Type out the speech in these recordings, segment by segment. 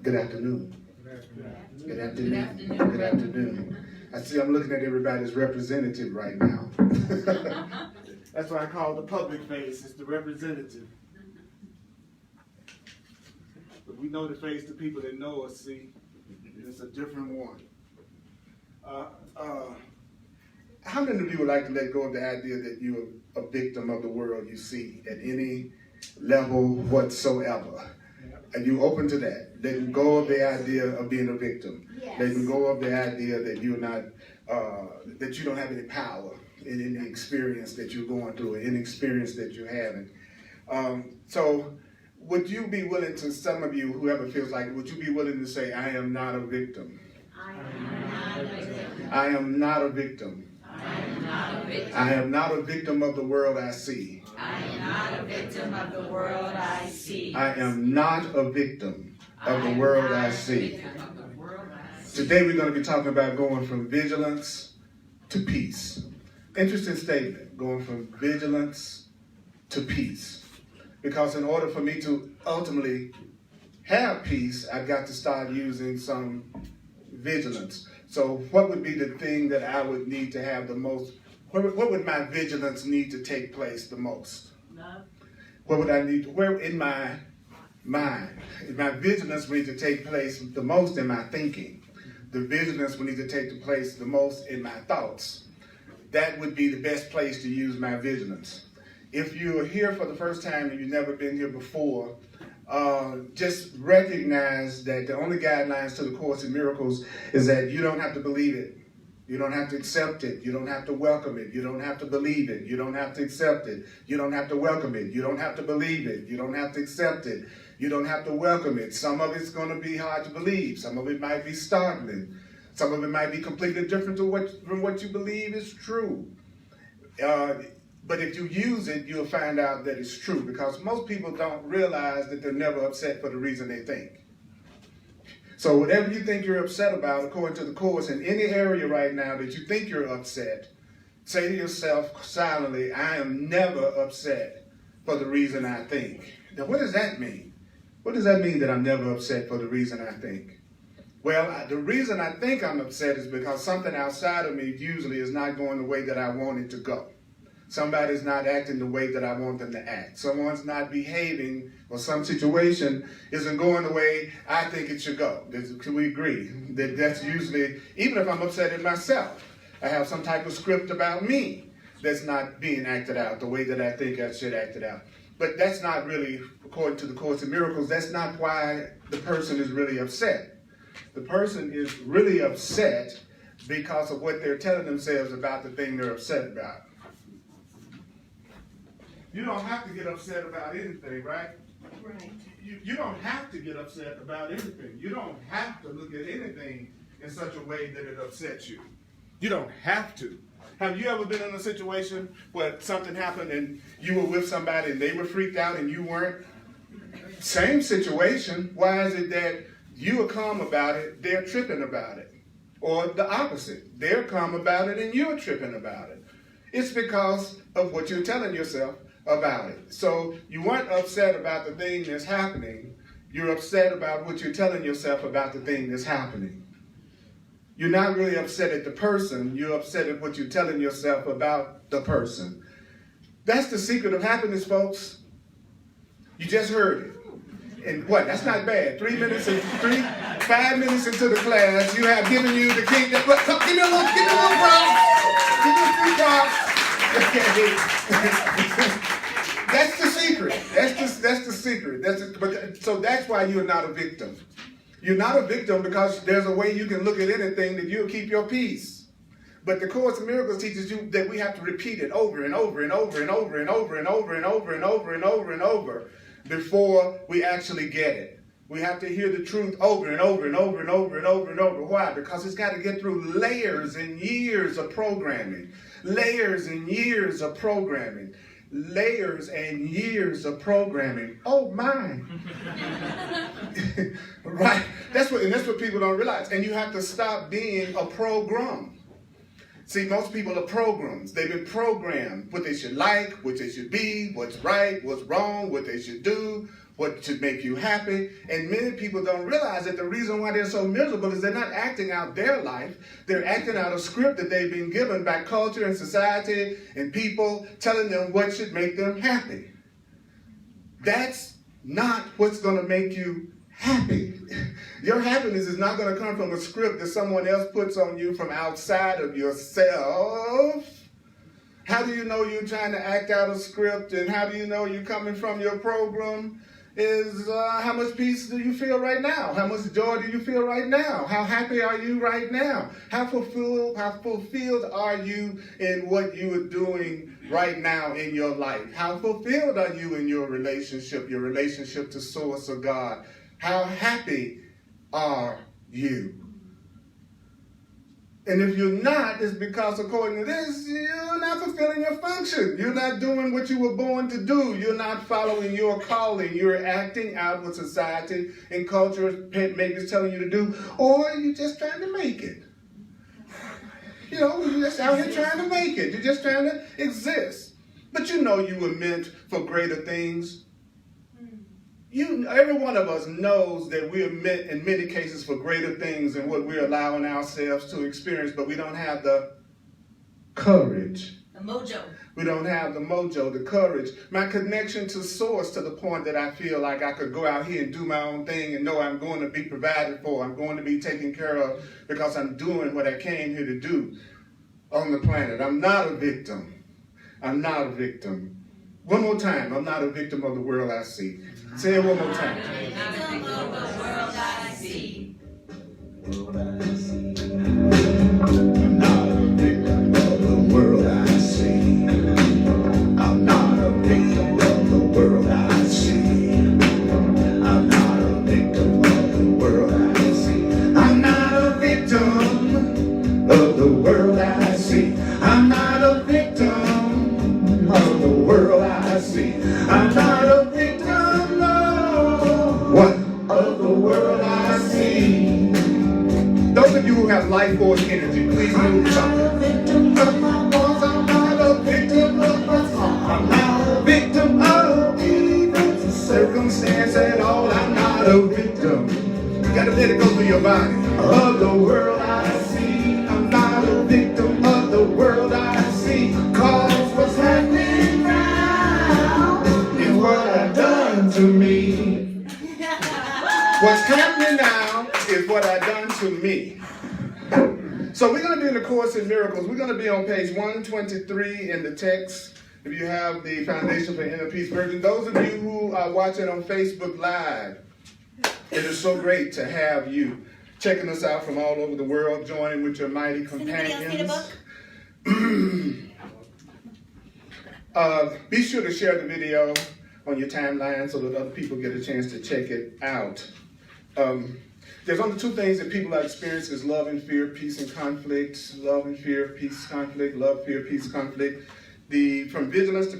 Good afternoon. Good afternoon. Good afternoon. I see I'm looking at everybody's representative right now. That's why I call the public face. It's the representative. But we know the face, the people that know us, see. It's a different one. How many of you would like to let go of the idea that you're a victim of the world you see at any level whatsoever? Are you open to that? Letting go of the idea of being a victim. Yes. Letting go of the idea that you're not, that you don't have any power in any experience that you're going through, or any experience that you're having. So would you be willing to, some of you, whoever feels like it, would you be willing to say, I am not a victim? I am not a victim. I am not a victim. I am not a victim of the world I see. I am not a victim of the world I see. I am not a victim of the world I see. Today we're going to be talking about going from vigilance to peace. Interesting statement, going from vigilance to peace. Because in order for me to ultimately have peace, I've got to start using some vigilance. So what would be the thing that I would need to have the most? What would my vigilance need to take place the most? Love. What would I need? Where in my mind? My vigilance would need to take place the most in my thinking. The vigilance would need to take place the most in my thoughts. That would be the best place to use my vigilance. If you're here for the first time and you've never been here before, just recognize that the only guidelines to the Course in Miracles is that you don't have to believe it. You don't have to accept it. You don't have to welcome it. You don't have to believe it. You don't have to accept it. You don't have to welcome it. You don't have to believe it. You don't have to accept it. You don't have to welcome it. Some of it's going to be hard to believe. Some of it might be startling. Some of it might be completely different from what you believe is true. But if you use it, you'll find out that it's true, because most people don't realize that they're never upset for the reason they think. So whatever you think you're upset about, according to the Course, in any area right now that you think you're upset, say to yourself silently, I am never upset for the reason I think. Now, what does that mean? What does that mean that I'm never upset for the reason I think? Well, the reason I think I'm upset is because something outside of me usually is not going the way that I want it to go. Somebody's not acting the way that I want them to act. Someone's not behaving, or some situation isn't going the way I think it should go. Can we agree? That's usually, even if I'm upset at myself, I have some type of script about me that's not being acted out the way that I think I should act it out. But that's not really, according to the Course in Miracles, that's not why the person is really upset. The person is really upset because of what they're telling themselves about the thing they're upset about. You don't have to get upset about anything, right? Right. You don't have to get upset about anything. You don't have to look at anything in such a way that it upsets you. You don't have to. Have you ever been in a situation where something happened and you were with somebody and they were freaked out and you weren't? Same situation. Why is it that you are calm about it, they're tripping about it? Or the opposite. They're calm about it and you're tripping about it. It's because of what you're telling yourself about it. So you weren't upset about the thing that's happening. You're upset about what you're telling yourself about the thing that's happening. You're not really upset at the person. You're upset at what you're telling yourself about the person. That's the secret of happiness, folks. You just heard it. And what? That's not bad. 5 minutes into the class, you have given you the key. Give me a little props. Give me 3 props. That's the secret. That's the secret. So that's why you're not a victim. You're not a victim because there's a way you can look at anything that you'll keep your peace. But the Course in Miracles teaches you that we have to repeat it over and over and over and over and over and over and over and over and over and over before we actually get it. We have to hear the truth over and over and over and over and over and over. Why? Because it's got to get through layers and years of programming. Layers and years of programming. Layers and years of programming. Oh my. Right? That's what people don't realize. And you have to stop being a program. See, most people are programs. They've been programmed what they should like, what they should be, what's right, what's wrong, what they should do, what should make you happy. And many people don't realize that the reason why they're so miserable is they're not acting out their life. They're acting out a script that they've been given by culture and society and people telling them what should make them happy. That's not what's going to make you happy. Your happiness is not going to come from a script that someone else puts on you from outside of yourself. How do you know you're trying to act out a script, and how do you know you're coming from your program? Is how much peace do you feel right now? How much joy do you feel right now? How happy are you right now? How fulfilled are you in what you are doing right now in your life? How fulfilled are you in your relationship to Source of God? How happy are you? And if you're not, it's because according to this, you're not fulfilling your function. You're not doing what you were born to do. You're not following your calling. You're acting out what society and culture maybe is telling you to do, or you're just trying to make it. You know, you're just out here trying to make it. You're just trying to exist. But you know you were meant for greater things. Every one of us knows that we are meant in many cases for greater things than what we're allowing ourselves to experience, but we don't have the courage. The mojo. We don't have the mojo, the courage. My connection to Source to the point that I feel like I could go out here and do my own thing and know I'm going to be provided for, I'm going to be taken care of because I'm doing what I came here to do on the planet. I'm not a victim. I'm not a victim. One more time, I'm not a victim of the world I see. Say it one more time. I'm not a victim of the world I see. I'm not a victim of the world I see. I'm not a victim of the world I see. I'm not a victim of the world I see. I'm not a victim of the world I see. I'm not a victim of the world I see. I'm not a victim, no, what of the world I see. Those of you who have life force energy, please move something. I'm not a victim of my thoughts. I'm not a victim of my song. I'm not a victim of even circumstance at all. I'm not a victim. You gotta let it go through your body. Of the world I see. I'm not a victim of the world I see. Cause what's happening now is what I've done to me. What's happening now is what I've done to me. So we're going to be in the Course in Miracles. We're going to be on page 123 in the text. If you have the Foundation for Inner Peace version. Those of you who are watching on Facebook Live, it is so great to have you checking us out from all over the world, joining with your mighty companions. Be sure to share the video on your timeline so that other people get a chance to check it out. There's only two things that people are experiencing is love and fear, peace and conflict. Love and fear, peace, conflict. Love, fear, peace, conflict. From vigilance to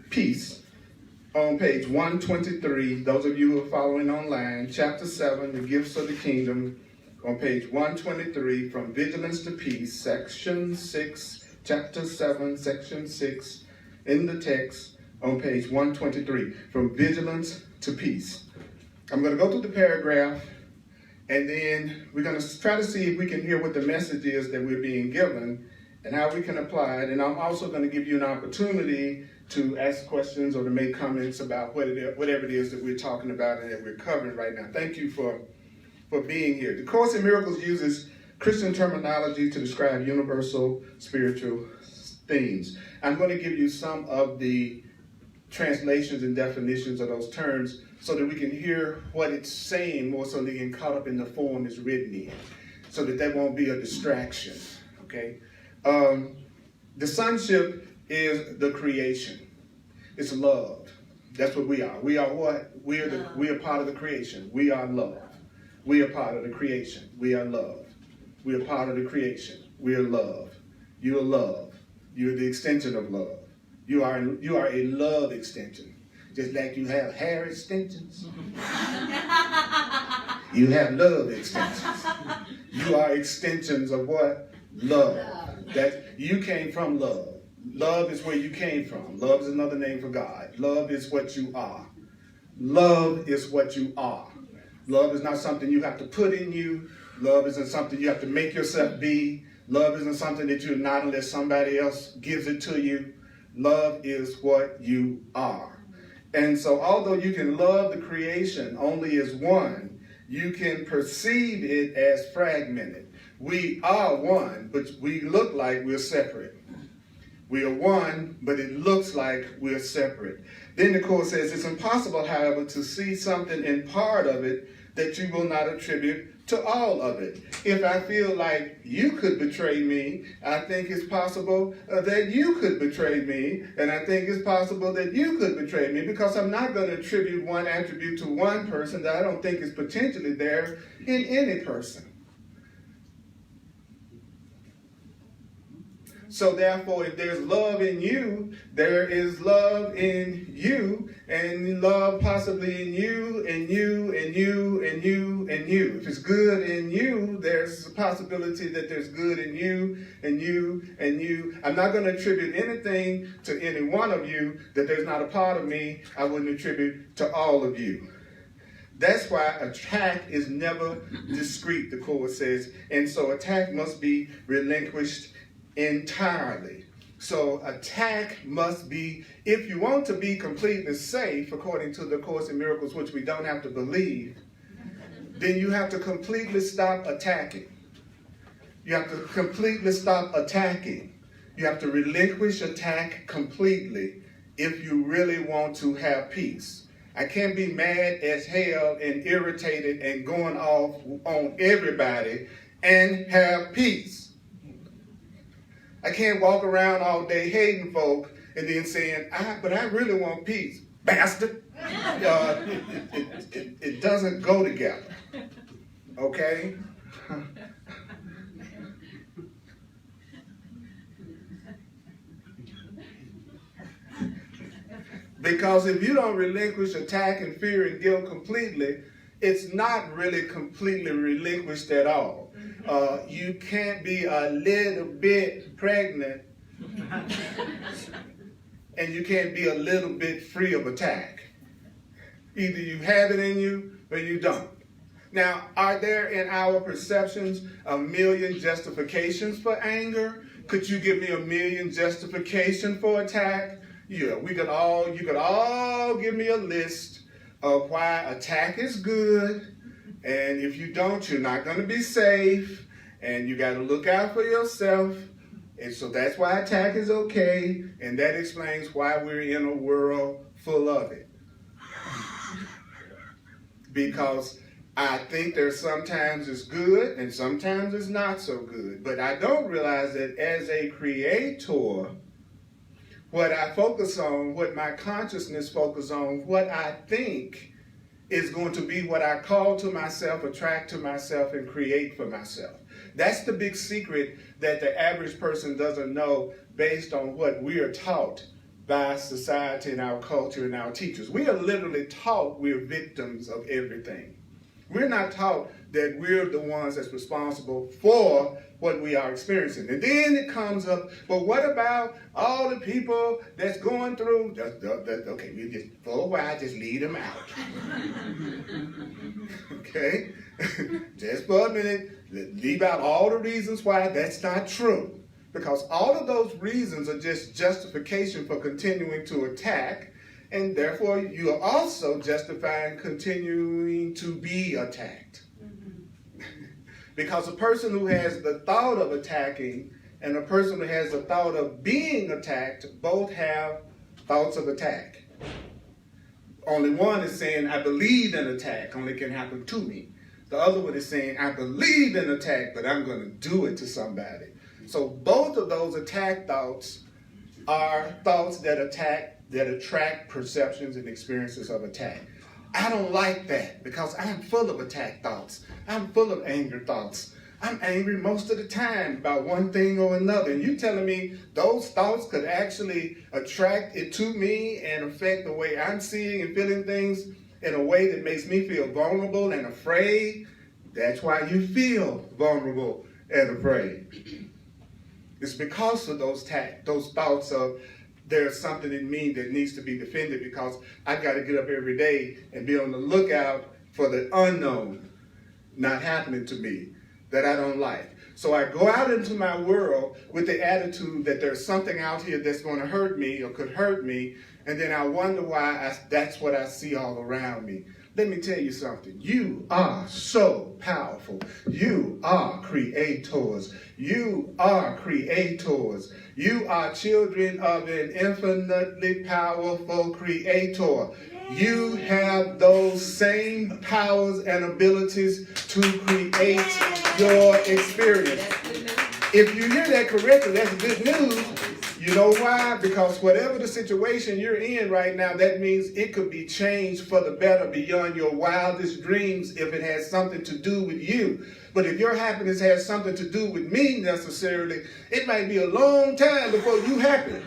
peace on page 123. Those of you who are following online, chapter 7, the gifts of the kingdom, on page 123, from vigilance to peace, section 6, chapter 7, section 6, in the text on page 123, from vigilance to peace. I'm going to go through the paragraph, and then we're going to try to see if we can hear what the message is that we're being given and how we can apply it. And I'm also going to give you an opportunity to ask questions or to make comments about whatever it is that we're talking about and that we're covering right now. Thank you for being here. The Course in Miracles uses Christian terminology to describe universal spiritual themes. I'm going to give you some of the translations and definitions of those terms so that we can hear what it's saying more so they get caught up in the form it's written in, so that won't be a distraction, okay? The sonship is the creation. It's love. That's what we are. We are what? We are part of the creation. We are love. We are part of the creation. We are love. We are part of the creation. We are love. You are love. You are the extension of love. You are a love extension. Just like you have hair extensions. You have love extensions. You are extensions of what? Love. That you came from love. Love is where you came from. Love is another name for God. Love is what you are. Love is what you are. Love is not something you have to put in you. Love isn't something you have to make yourself be. Love isn't something that you're not unless somebody else gives it to you. Love is what you are. And so although you can love the creation only as one, you can perceive it as fragmented. We are one, but we look like we're separate. We are one, but it looks like we're separate. Then the Course says, it's impossible, however, to see something in part of it that you will not attribute to all of it. If I feel like you could betray me, I think it's possible that you could betray me, and I think it's possible that you could betray me, because I'm not going to attribute one attribute to one person that I don't think is potentially there in any person. So therefore, if there's love in you, there is love in you, and love possibly in you, and you, and you, and you, and you. If it's good in you, there's a possibility that there's good in you, and you, and you. I'm not going to attribute anything to any one of you that there's not a part of me I wouldn't attribute to all of you. That's why attack is never discrete, the Course says, and so attack must be relinquished entirely. So attack must be, if you want to be completely safe, according to the Course in Miracles, which we don't have to believe, then you have to completely stop attacking. You have to completely stop attacking. You have to relinquish attack completely if you really want to have peace. I can't be mad as hell and irritated and going off on everybody and have peace. I can't walk around all day hating folk and then saying, but I really want peace. Bastard. It doesn't go together. Okay? Because if you don't relinquish attack and fear and guilt completely, it's not really completely relinquished at all. You can't be a little bit pregnant and you can't be a little bit free of attack. Either you have it in you or you don't. Now, are there in our perceptions a million justifications for anger? Could you give me a million justifications for attack? Yeah, you could all give me a list of why attack is good. And if you don't, you're not going to be safe. And you got to look out for yourself. And so that's why attack is okay. And that explains why we're in a world full of it. Because I think there's sometimes it's good and sometimes it's not so good. But I don't realize that as a creator, what I focus on, what my consciousness focuses on, what I think is going to be what I call to myself, attract to myself, and create for myself. That's the big secret that the average person doesn't know based on what we are taught by society and our culture and our teachers. We are literally taught we're victims of everything. We're not taught that we're the ones that's responsible for what we are experiencing. And then it comes up, but what about all the people that's going through, okay, we just, for a while, just leave them out. Okay? Just for a minute, leave out all the reasons why that's not true. Because all of those reasons are just justification for continuing to attack, and therefore you are also justifying continuing to be attacked. Because a person who has the thought of attacking and a person who has the thought of being attacked both have thoughts of attack. Only one is saying, I believe in attack, only can happen to me. The other one is saying, I believe in attack, but I'm going to do it to somebody. So both of those attack thoughts are thoughts that attract perceptions and experiences of attack. I don't like that because I'm full of attack thoughts. I'm full of anger thoughts. I'm angry most of the time about one thing or another. And you telling me those thoughts could actually attract it to me and affect the way I'm seeing and feeling things in a way that makes me feel vulnerable and afraid? That's why you feel vulnerable and afraid. It's because of those thoughts of there's something in me that needs to be defended, because I got to get up every day and be on the lookout for the unknown not happening to me that I don't like. So I go out into my world with the attitude that there's something out here that's going to hurt me or could hurt me, and then I wonder why that's what I see all around me. Let me tell you something. You are so powerful. You are creators. You are creators. You are children of an infinitely powerful creator. You have those same powers and abilities to create your experience. If you hear that correctly, that's good news. You know why? Because whatever the situation you're in right now, that means it could be changed for the better beyond your wildest dreams if it has something to do with you. But if your happiness has something to do with me necessarily, it might be a long time before you happy.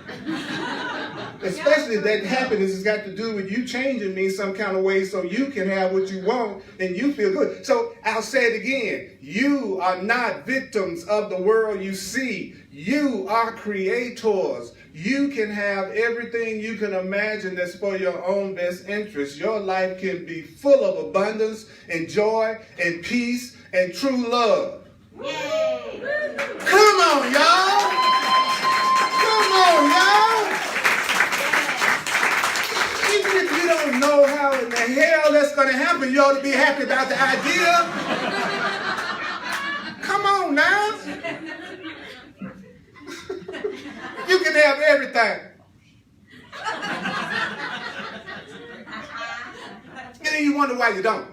Especially if that happiness has got to do with you changing me some kind of way so you can have what you want and you feel good. So I'll say it again. You are not victims of the world you see. You are creators. You can have everything you can imagine that's for your own best interest. Your life can be full of abundance and joy and peace and true love. Yay! Come on, y'all! Come on, y'all! Even if you don't know how in the hell that's going to happen, you ought to be happy about the idea. Come on now. You can have everything. And then you wonder why you don't.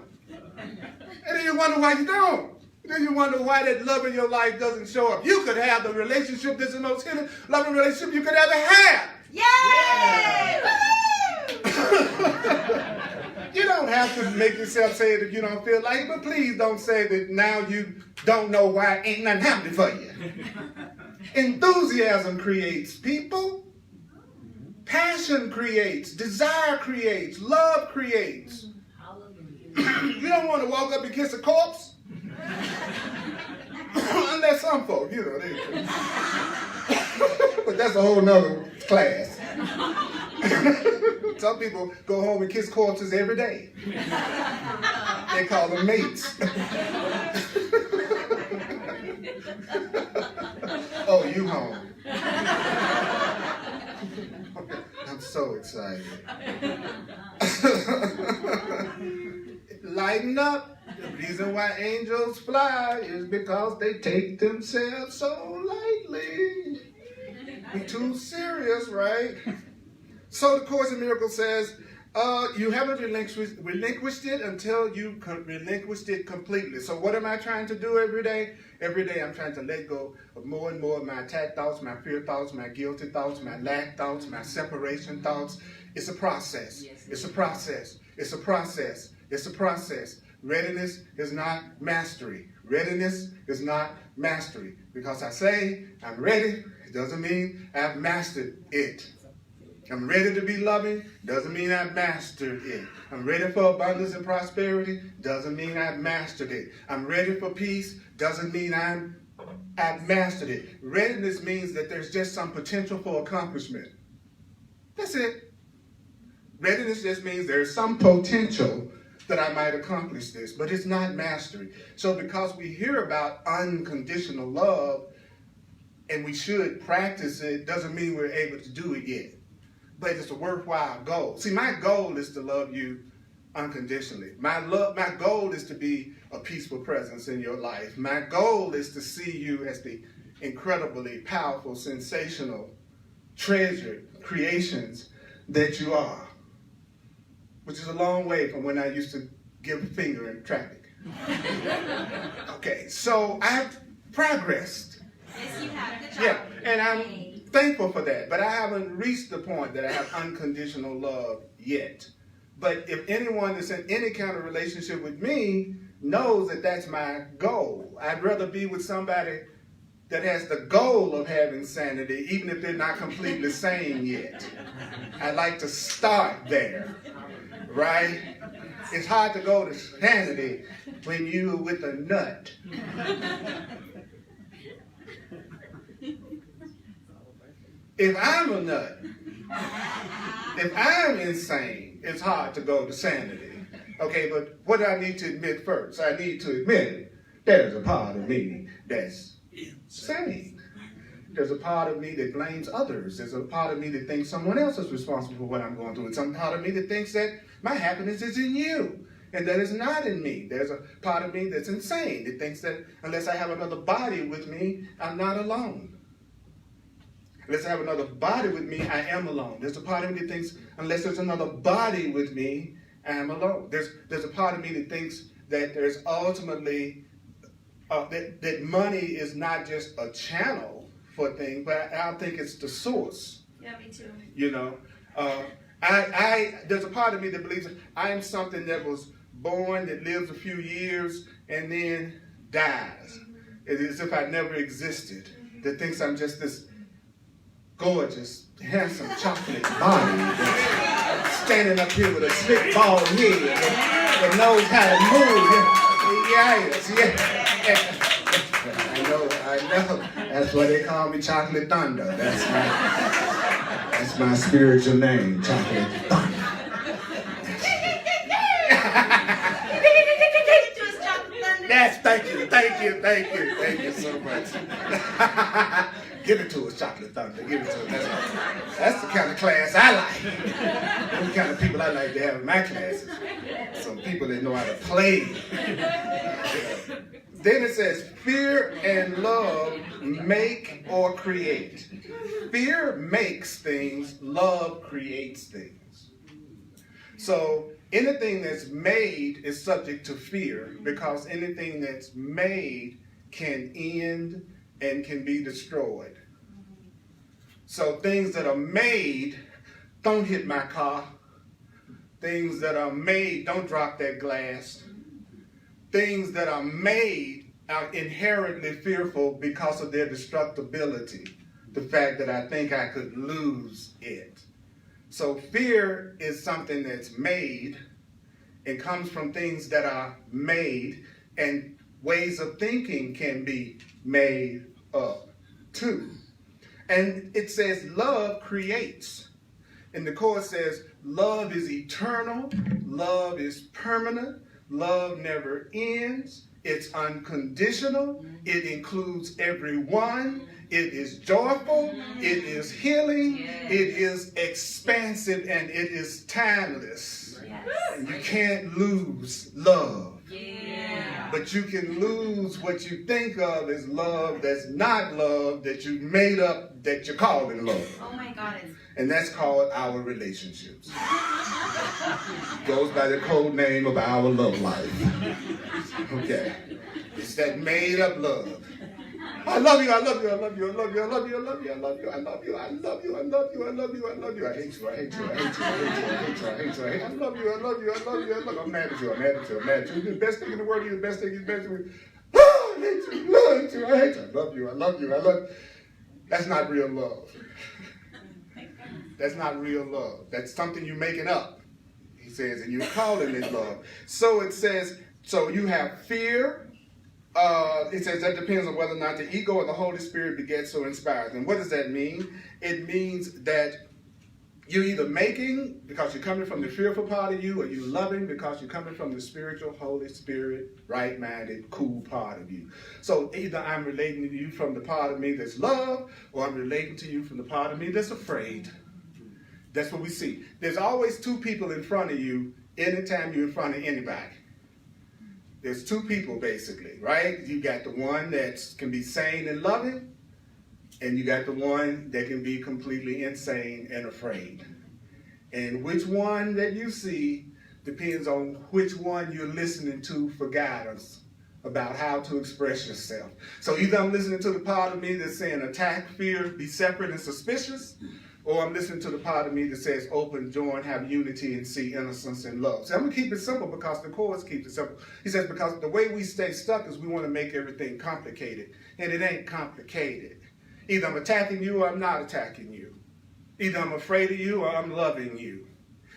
And then you wonder why you don't. And then you wonder why that love in your life doesn't show up. You could have the relationship that's the most hidden, loving relationship you could ever have. Yay! You don't have to make yourself say it if you don't feel like it, but please don't say that now you don't know why ain't nothing happening for you. Enthusiasm creates people. Passion creates. Desire creates. Love creates. You don't want to walk up and kiss a corpse. Unless some folk, you know. But that's a whole nother class. Some people go home and kiss corpses every day. They call them mates. Oh, you home. I'm so excited. Lighten up. The reason why angels fly is because they take themselves so lightly. We're too serious, right? So the Course in Miracles says, you haven't relinquished it until you relinquished it completely. So what am I trying to do every day? Every day I'm trying to let go of more and more of my attack thoughts, my fear thoughts, my guilty thoughts, my lack thoughts, my separation thoughts. It's a process. It's a process. It's a process. It's a process. Readiness is not mastery. Readiness is not mastery. Because I say I'm ready, it doesn't mean I've mastered it. I'm ready to be loving, doesn't mean I've mastered it. I'm ready for abundance and prosperity, doesn't mean I've mastered it. I'm ready for peace, doesn't mean I've mastered it. Readiness means that there's just some potential for accomplishment. That's it. Readiness just means there's some potential that I might accomplish this, but it's not mastery. So because we hear about unconditional love and we should practice it, doesn't mean we're able to do it yet. But it's a worthwhile goal. See, my goal is to love you unconditionally. My goal is to be a peaceful presence in your life. My goal is to see you as the incredibly powerful, sensational, treasured creations that you are. Which is a long way from when I used to give a finger in traffic. Okay, so I've progressed. Yes, you have. Good job. Yeah, and I'm thankful for that, but I haven't reached the point that I have unconditional love yet. But if anyone that's in any kind of relationship with me knows that that's my goal. I'd rather be with somebody that has the goal of having sanity, even if they're not completely sane yet. I'd like to start there. Right? It's hard to go to sanity when you're with a nut. If I'm a nut, if I'm insane, it's hard to go to sanity. Okay, but what do I need to admit first? I need to admit there's a part of me that's insane. There's a part of me that blames others. There's a part of me that thinks someone else is responsible for what I'm going through. And some part of me that thinks that my happiness is in you and that it's not in me. There's a part of me that's insane. That thinks that unless I have another body with me, I'm not alone. Unless I have another body with me, I am alone. There's a part of me that thinks unless there's another body with me, I am alone. There's a part of me that thinks that there's ultimately, that money is not just a channel for things, but I don't think it's the source. Yeah, me too. You know, there's a part of me that believes I am something that was born, that lives a few years, and then dies. It's as if I never existed. That thinks I'm just this gorgeous, handsome, chocolate body that's standing up here with a slick bald head that knows how to move. Yes. I know. That's why they call me Chocolate Thunder. That's my spiritual name, Chocolate Thunder. Thank you so much. Give it to us, Chocolate Thunder. Give it to us. That's the kind of class I like. Those kind of people I like to have in my classes. Some people that know how to play. Then it says, fear and love make or create. Fear makes things, love creates things. So anything that's made is subject to fear because anything that's made can end and can be destroyed. So things that are made, don't hit my car. Things that are made, don't drop that glass. Things that are made are inherently fearful because of their destructibility. The fact that I think I could lose it. So fear is something that's made. It comes from things that are made, and ways of thinking can be made up too. And it says love creates. And the chorus says love is eternal, love is permanent, love never ends, it's unconditional, it includes everyone, it is joyful, it is healing, it is expansive, and it is timeless. And you can't lose love. But you can lose what you think of as love that's not love, that you made up, that you're calling love. Oh my God. And that's called our relationships. Goes by the code name of our love life. Okay. It's that made up love. I love you, I love you, I love you, I love you, I love you, I love you, I love you, I love you, I love you, I love you, I love you, I love you, I hate you, I hate you, I hate you, I hate you, I hate you, I hate you, I hate you, I love you, I love you, I love you, I love you, I'm mad at you, I'm mad at you, I'm mad at you. You're the best thing in the world, you're the best thing, you're the best thing. I hate you, I hate you, I hate you, I love you, I love you, I love you. That's not real love. That's not real love. That's something you're making up, he says, and you're calling it love. So it says, so you have fear. It says that depends on whether or not the ego or the Holy Spirit begets or inspires. And what does that mean? It means that you're either making because you're coming from the fearful part of you, or you're loving because you're coming from the spiritual, Holy Spirit, right-minded, cool part of you. So either I'm relating to you from the part of me that's love, or I'm relating to you from the part of me that's afraid. That's what we see. There's always two people in front of you anytime you're in front of anybody. There's two people basically, right? You got the one that can be sane and loving, and you got the one that can be completely insane and afraid. And which one that you see depends on which one you're listening to for guidance about how to express yourself. So either I'm listening to the part of me that's saying attack, fear, be separate and suspicious, or I'm listening to the part of me that says open, join, have unity, and see innocence and love. So I'm going to keep it simple because the chorus keeps it simple. He says because the way we stay stuck is we want to make everything complicated. And it ain't complicated. Either I'm attacking you or I'm not attacking you. Either I'm afraid of you or I'm loving you.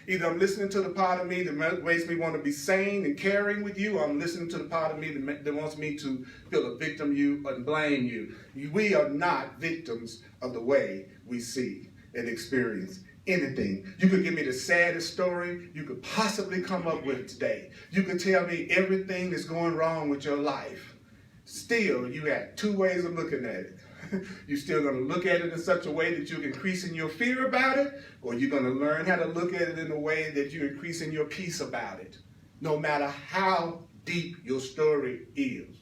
Either I'm listening to the part of me that makes me want to be sane and caring with you, or I'm listening to the part of me that wants me to feel a victim you and blame you. We are not victims of the way we see and experience. Anything. You could give me the saddest story you could possibly come up with today. You could tell me everything that's going wrong with your life. Still, you have two ways of looking at it. You're still going to look at it in such a way that you're increasing your fear about it, or you're going to learn how to look at it in a way that you're increasing your peace about it, no matter how deep your story is.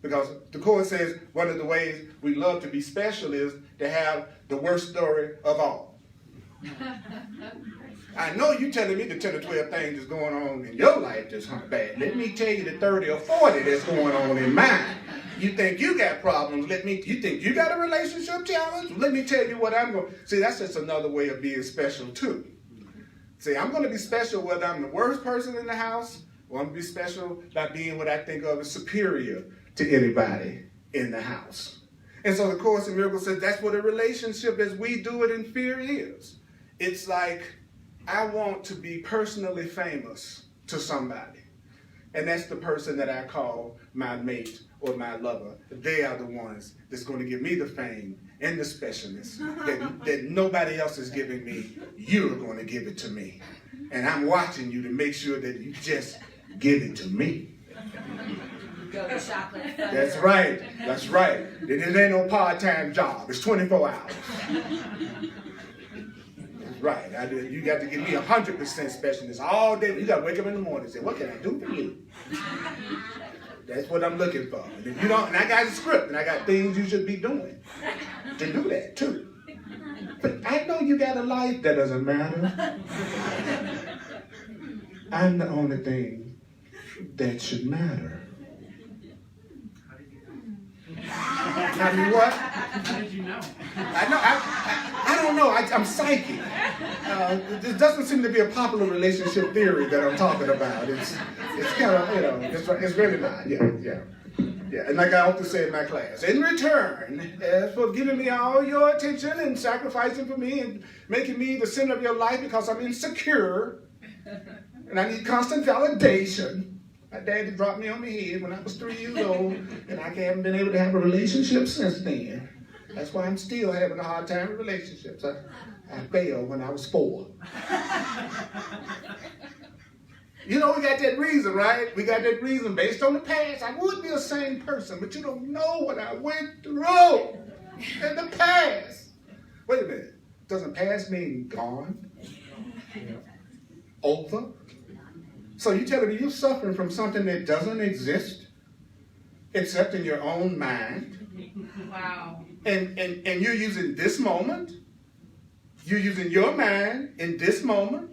Because the Course says one of the ways we love to be special is to have the worst story of all. I know you're telling me the 10 or 12 things that's going on in your life that's bad. Let me tell you the 30 or 40 that's going on in mine. You think you got problems, you think you got a relationship challenge? Let me tell you what I'm going to. See, that's just another way of being special too. See, I'm going to be special whether I'm the worst person in the house, or I'm going to be special by being what I think of as superior to anybody in the house. And so the Course in Miracles says that's what a relationship as we do it in fear is. It's like, I want to be personally famous to somebody. And that's the person that I call my mate or my lover. They are the ones that's going to give me the fame and the specialness that nobody else is giving me. You're going to give it to me. And I'm watching you to make sure that you just give it to me. Go to chocolate. That's right. That's right. It ain't no part-time job. It's 24 hours. That's right. You got to give me 100% specialness all day. You got to wake up in the morning and say, what can I do for you? That's what I'm looking for. And if you don't, and I got a script, and I got things you should be doing to do that too. But I know you got a life that doesn't matter. I'm the only thing that should matter. How do you what? How did you know? I don't know. I'm psychic. There doesn't seem to be a popular relationship theory that I'm talking about. It's kind of, it's really not. Yeah. And like I often say in my class, in return for giving me all your attention and sacrificing for me and making me the center of your life because I'm insecure and I need constant validation. My daddy dropped me on the head when I was 3 years old, and I haven't been able to have a relationship since then. That's why I'm still having a hard time with relationships. I failed when I was 4. You know, we got that reason, right? We got that reason based on the past. I would be the same person, but you don't know what I went through in the past. Wait a minute. Doesn't past mean gone? Over? So you're telling me you're suffering from something that doesn't exist except in your own mind? Wow. And you're using this moment, you're using your mind in this moment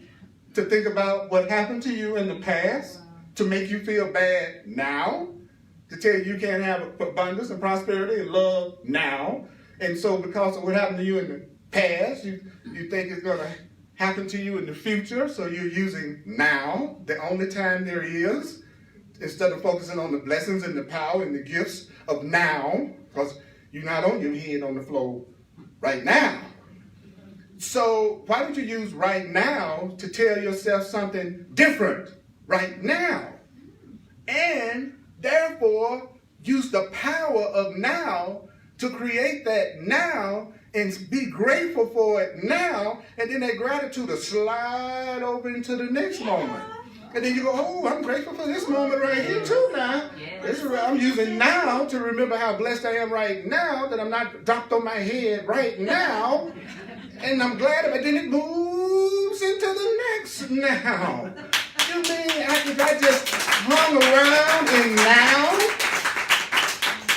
to think about what happened to you in the past, to make you feel bad now, to tell you can't have abundance and prosperity and love now. And so because of what happened to you in the past, you think it's going to happen to you in the future, so you're using now, the only time there is, instead of focusing on the blessings and the power and the gifts of now, because you're not on your head on the floor right now. So why don't you use right now to tell yourself something different right now? And therefore, use the power of now to create that now and be grateful for it now, and then that gratitude will slide over into the next moment. And then you go, oh, I'm grateful for this moment right here too now. I'm using now to remember how blessed I am right now, that I'm not dropped on my head right now. And I'm glad about it. Then it moves into the next now. You mean if I just hung around in now?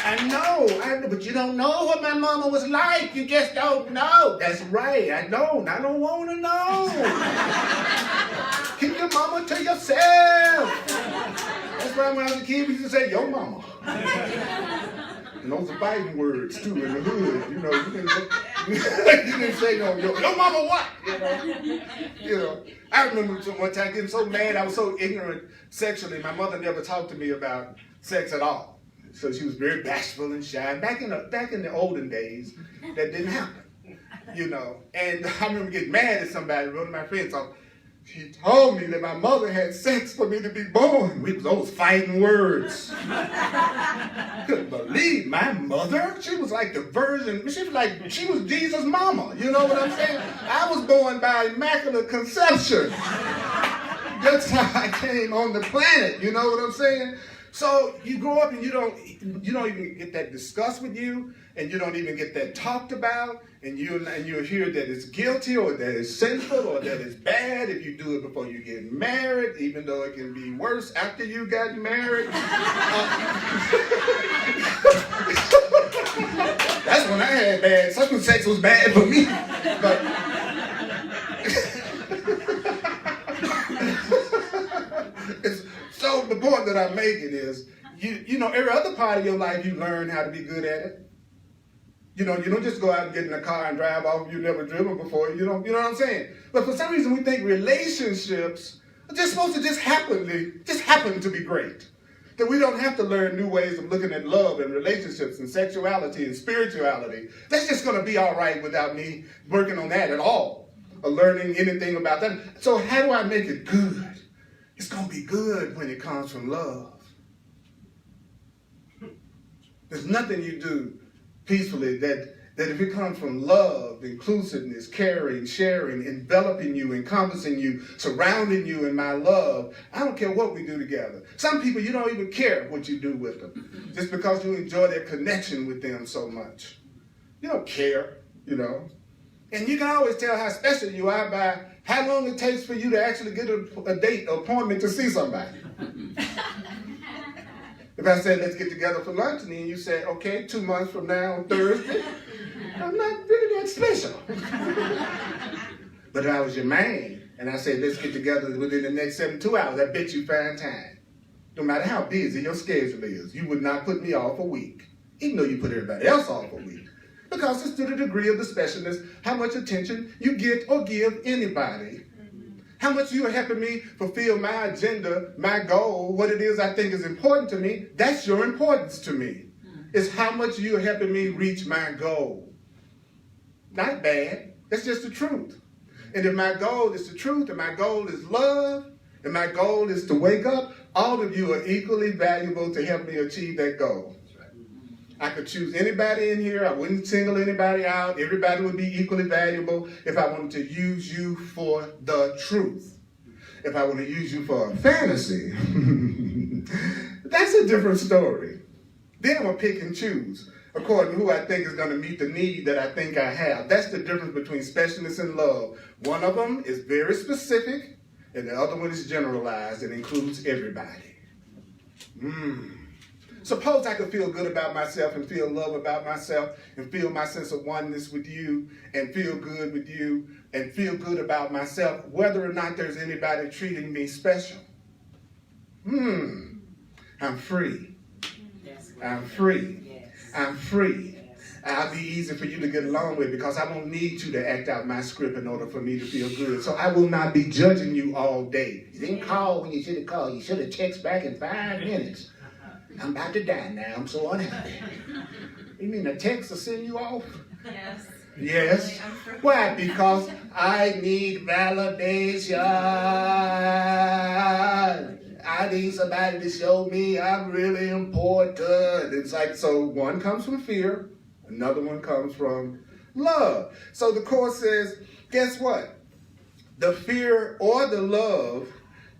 I know, but you don't know what my mama was like. You just don't know. That's right, I don't. I don't want to know. Keep your mama to yourself. That's why when I was a kid, we used to say, yo mama. And those are fighting words, too, in the hood. You know, you didn't say, no, yo mama what? You know, I remember one time getting so mad, I was so ignorant sexually. My mother never talked to me about sex at all. So she was very bashful and shy. Back in the olden days, that didn't happen, you know. And I remember getting mad at somebody. One of my friends thought He told me that my mother had sex for me to be born. Those fighting words. Couldn't believe my mother. She was like the virgin. She was Jesus' mama. You know what I'm saying? I was born by immaculate conception. That's how I came on the planet. You know what I'm saying? So you grow up and you don't even get that discussed with you, and you don't even get that talked about, and you'll hear that it's guilty or that it's sinful or that it's bad if you do it before you get married, even though it can be worse after you got married. That's when I had bad. Sexual sex was bad for me. But so the point that I'm making is, you know, every other part of your life you learn how to be good at it. You know, you don't just go out and get in a car and drive off if you've never driven before. You know what I'm saying? But for some reason we think relationships are just supposed to just happen to be great. That we don't have to learn new ways of looking at love and relationships and sexuality and spirituality. That's just going to be all right without me working on that at all, or learning anything about that. So how do I make it good? It's going to be good when it comes from love. There's nothing you do peacefully that if it comes from love, inclusiveness, caring, sharing, enveloping you, encompassing you, surrounding you in my love, I don't care what we do together. Some people, you don't even care what you do with them, just because you enjoy their connection with them so much. You don't care, you know. And you can always tell how special you are by how long it takes for you to actually get a date, an appointment to see somebody. If I said, let's get together for lunch, and then you said, okay, 2 months from now on Thursday, I'm not really that special. But if I was your man, and I said, let's get together within the next 72 hours, I bet you find time. No matter how busy your schedule is, you would not put me off a week, even though you put everybody else off a week. Because it's to the degree of the specialness, how much attention you get or give anybody. How much you are helping me fulfill my agenda, my goal, what it is I think is important to me, that's your importance to me. It's how much you are helping me reach my goal. Not bad, that's just the truth. And if my goal is the truth, and my goal is love, and my goal is to wake up, all of you are equally valuable to help me achieve that goal. I could choose anybody in here. I wouldn't single anybody out. Everybody would be equally valuable if I wanted to use you for the truth. If I want to use you for a fantasy, that's a different story. Then I'm going to pick and choose according to who I think is going to meet the need that I think I have. That's the difference between specialness and love. One of them is very specific, and the other one is generalized and includes everybody. Suppose I could feel good about myself and feel love about myself and feel my sense of oneness with you and feel good with you and feel good about myself, whether or not there's anybody treating me special. I'm free. I'm free. I'm free. I'll be easy for you to get along with because I won't need you to act out my script in order for me to feel good. So I will not be judging you all day. You didn't call when you should have called. You should have texted back in 5 minutes. I'm about to die now. I'm so unhappy. You mean the text will send you off? Yes. Yes. Why? Because I need validation. I need somebody to show me I'm really important. It's like, so one comes from fear, another one comes from love. So the Course says, guess what? The fear or the love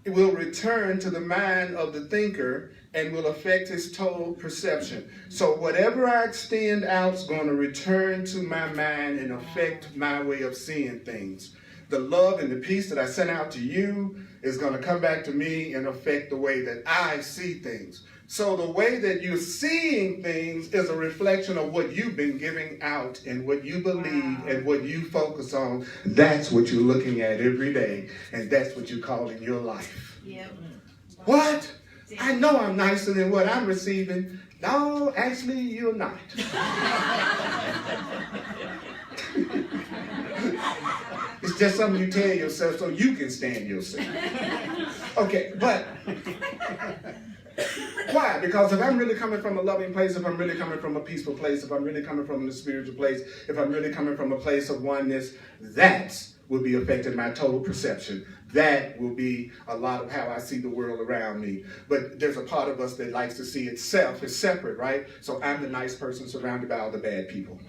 will return to the mind of the thinker and will affect his total perception. So whatever I extend out is going to return to my mind and affect my way of seeing things. The love and the peace that I sent out to you is going to come back to me and affect the way that I see things. So the way that you're seeing things is a reflection of what you've been giving out and what you believe and what you focus on. That's what you're looking at every day, and that's what you're calling your life. Yep. What? I know I'm nicer than what I'm receiving. No, actually, you're not. It's just something you tell yourself so you can stand yourself. Okay, but why? Because if I'm really coming from a loving place, if I'm really coming from a peaceful place, if I'm really coming from a spiritual place, if I'm really coming from a place of oneness, that's will be affecting my total perception. That will be a lot of how I see the world around me. But there's a part of us that likes to see itself as separate, right? So I'm the nice person surrounded by all the bad people.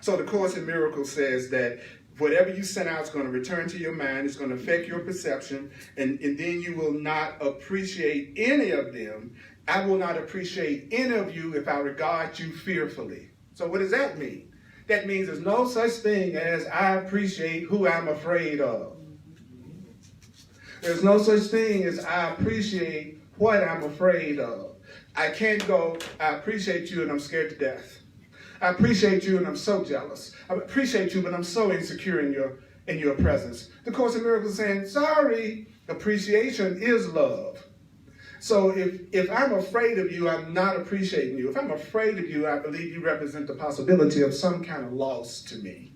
So the Course in Miracles says that whatever you send out is going to return to your mind. It's going to affect your perception. And then you will not appreciate any of them. I will not appreciate any of you if I regard you fearfully. So what does that mean? That means there's no such thing as I appreciate who I'm afraid of. There's no such thing as I appreciate what I'm afraid of. I can't go, I appreciate you and I'm scared to death. I appreciate you and I'm so jealous. I appreciate you, but I'm so insecure in your presence. The Course in Miracles is saying, sorry, appreciation is love. So if I'm afraid of you, I'm not appreciating you. If I'm afraid of you, I believe you represent the possibility of some kind of loss to me.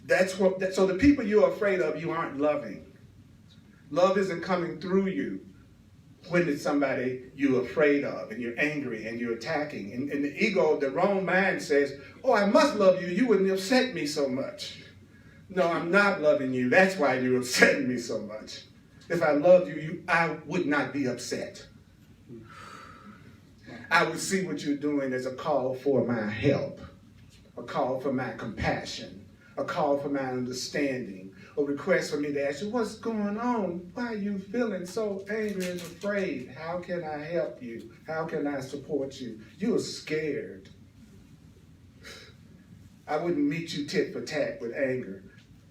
So the people you're afraid of, you aren't loving. Love isn't coming through you when it's somebody you're afraid of and you're angry and you're attacking. And the ego, the wrong mind says, oh, I must love you. You wouldn't upset me so much. No, I'm not loving you. That's why you're upsetting me so much. If I loved you, I would not be upset. I would see what you're doing as a call for my help, a call for my compassion, a call for my understanding, a request for me to ask you, what's going on? Why are you feeling so angry and afraid? How can I help you? How can I support you? You're scared. I wouldn't meet you tit for tat with anger,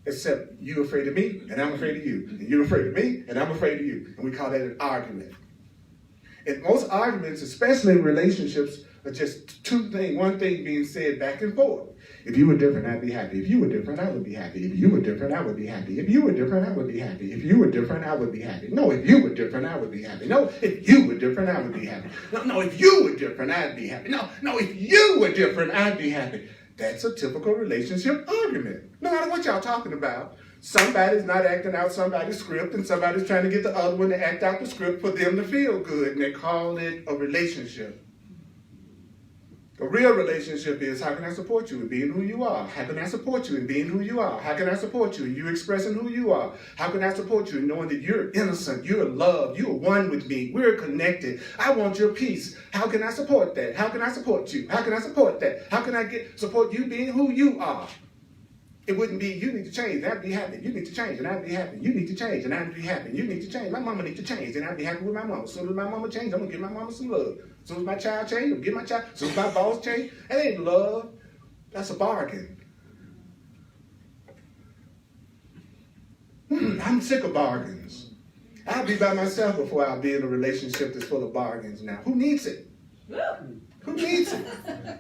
except you're afraid of me and I'm afraid of you. And you're afraid of me and I'm afraid of you. And we call that an argument. And most arguments, especially in relationships, are just two things, one thing being said back and forth. If you were different, I'd be happy. If you were different, I would be happy. If you were different, I would be happy. If you were different, I would be happy. If you were different, I would be happy. No, if you were different, I would be happy. No, if you were different, I would be happy. No, if you were different, I'd be happy. No, if you were different, I'd be happy. That's a typical relationship argument. No matter what y'all talking about, somebody's not acting out somebody's script and somebody's trying to get the other one to act out the script for them to feel good, and they call it a relationship. A real relationship is, how can I support you in being who you are? How can I support you in being who you are? How can I support you in you expressing who you are? How can I support you in knowing that you're innocent, you're loved, you're one with me, we're connected. I want your peace. How can I support that? How can I support you? How can I support that? How can I support you being who you are? It wouldn't be, you need to change, and I'd be happy. You need to change, and I'd be happy. You need to change, and I'd be happy. You need to change. My mama needs to change, and I'd be happy with my mama. As soon as my mama change, I'm going to give my mama some love. As soon as my child change, I'm going to give my child. As soon as my boss change, that ain't love. That's a bargain. I'm sick of bargains. I'll be by myself before I'll be in a relationship that's full of bargains now. Who needs it? Who needs it?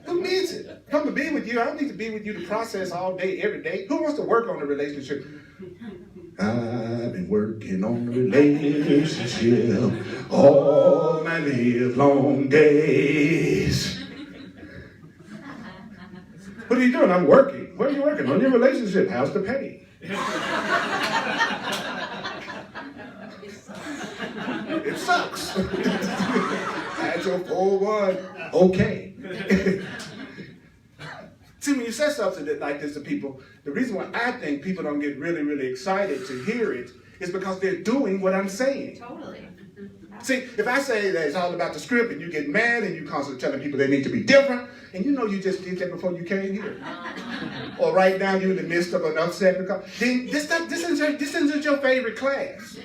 Who needs it? Come to be with you. I don't need to be with you to process all day, every day. Who wants to work on the relationship? I've been working on the relationship all my live long days. What are you doing? I'm working. What are you working on? Your relationship. How's the pay? It sucks. That's your 4-1. Okay. See, when you say something like this to people, the reason why I think people don't get really, really excited to hear it is because they're doing what I'm saying. Totally. See, if I say that it's all about the script and you get mad and you constantly telling people they need to be different, and you know you just did that before you came here. Or right now you're in the midst of an upset, because then this isn't your favorite class.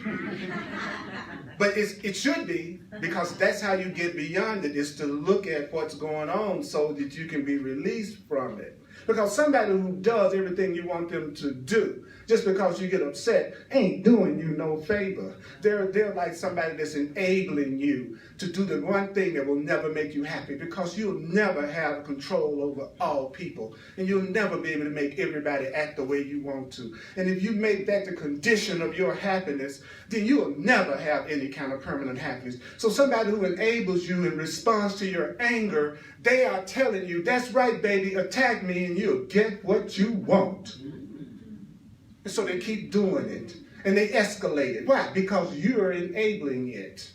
But it should be, because that's how you get beyond it, is to look at what's going on so that you can be released from it. Because somebody who does everything you want them to do, just because you get upset, ain't doing you no favor. They're like somebody that's enabling you to do the one thing that will never make you happy, because you'll never have control over all people. And you'll never be able to make everybody act the way you want to. And if you make that the condition of your happiness, then you'll never have any kind of permanent happiness. So somebody who enables you in response to your anger, they are telling you, that's right, baby, attack me and you'll get what you want. And so they keep doing it. And they escalate it. Why? Because you're enabling it.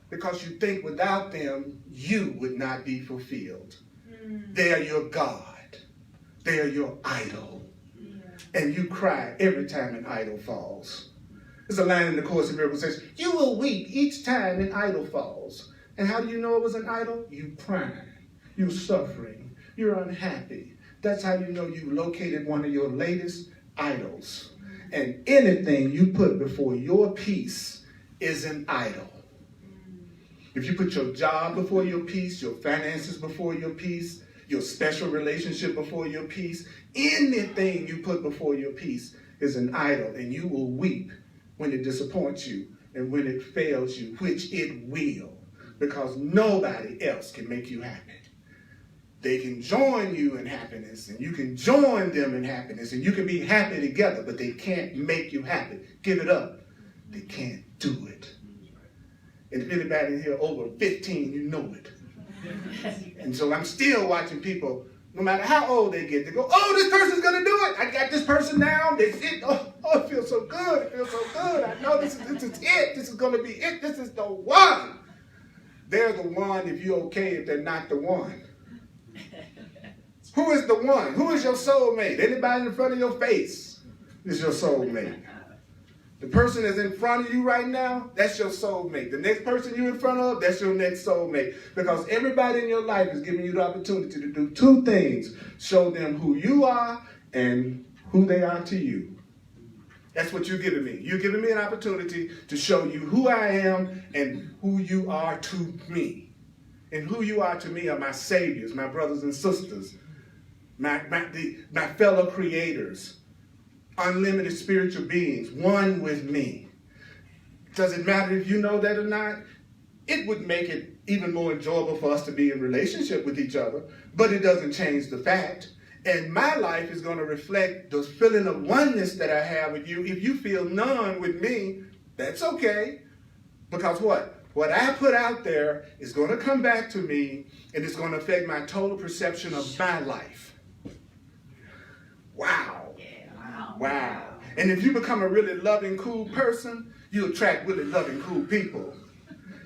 Because you think without them, you would not be fulfilled. They are your God. They are your idol. and you cry every time an idol falls. There's a line in the Course in Miracles that says, you will weep each time an idol falls. And how do you know it was an idol? You crying, you're suffering, you're unhappy. That's how you know you located one of your latest idols. And anything you put before your peace is an idol. If you put your job before your peace, your finances before your peace, your special relationship before your peace, anything you put before your peace is an idol, and you will weep when it disappoints you and when it fails you, which it will, because nobody else can make you happy. They can join you in happiness, and you can join them in happiness, and you can be happy together, but they can't make you happy. Give it up. They can't do it. And if anybody in here over 15, you know it. And so I'm still watching people, no matter how old they get, they go, oh, this person's going to do it. I got this person now. They sit, oh, it feels so good. It feels so good. I know this is it. This is going to be it. This is the one. They're the one if you're okay if they're not the one. Who is the one? Who is your soulmate? Anybody in front of your face is your soulmate. The person that's in front of you right now, that's your soulmate. The next person you're in front of, that's your next soulmate. Because everybody in your life is giving you the opportunity to do two things. Show them who you are and who they are to you. That's what you're giving me. You're giving me an opportunity to show you who I am and who you are to me. And who you are to me are my saviors, my brothers and sisters, my fellow creators, unlimited spiritual beings, one with me. Does it matter if you know that or not? It would make it even more enjoyable for us to be in relationship with each other, but it doesn't change the fact. And my life is going to reflect the feeling of oneness that I have with you. If you feel none with me, that's okay. Because what? What I put out there is going to come back to me, and it's going to affect my total perception of my life. Wow. Wow. And if you become a really loving, cool person, you attract really loving, cool people.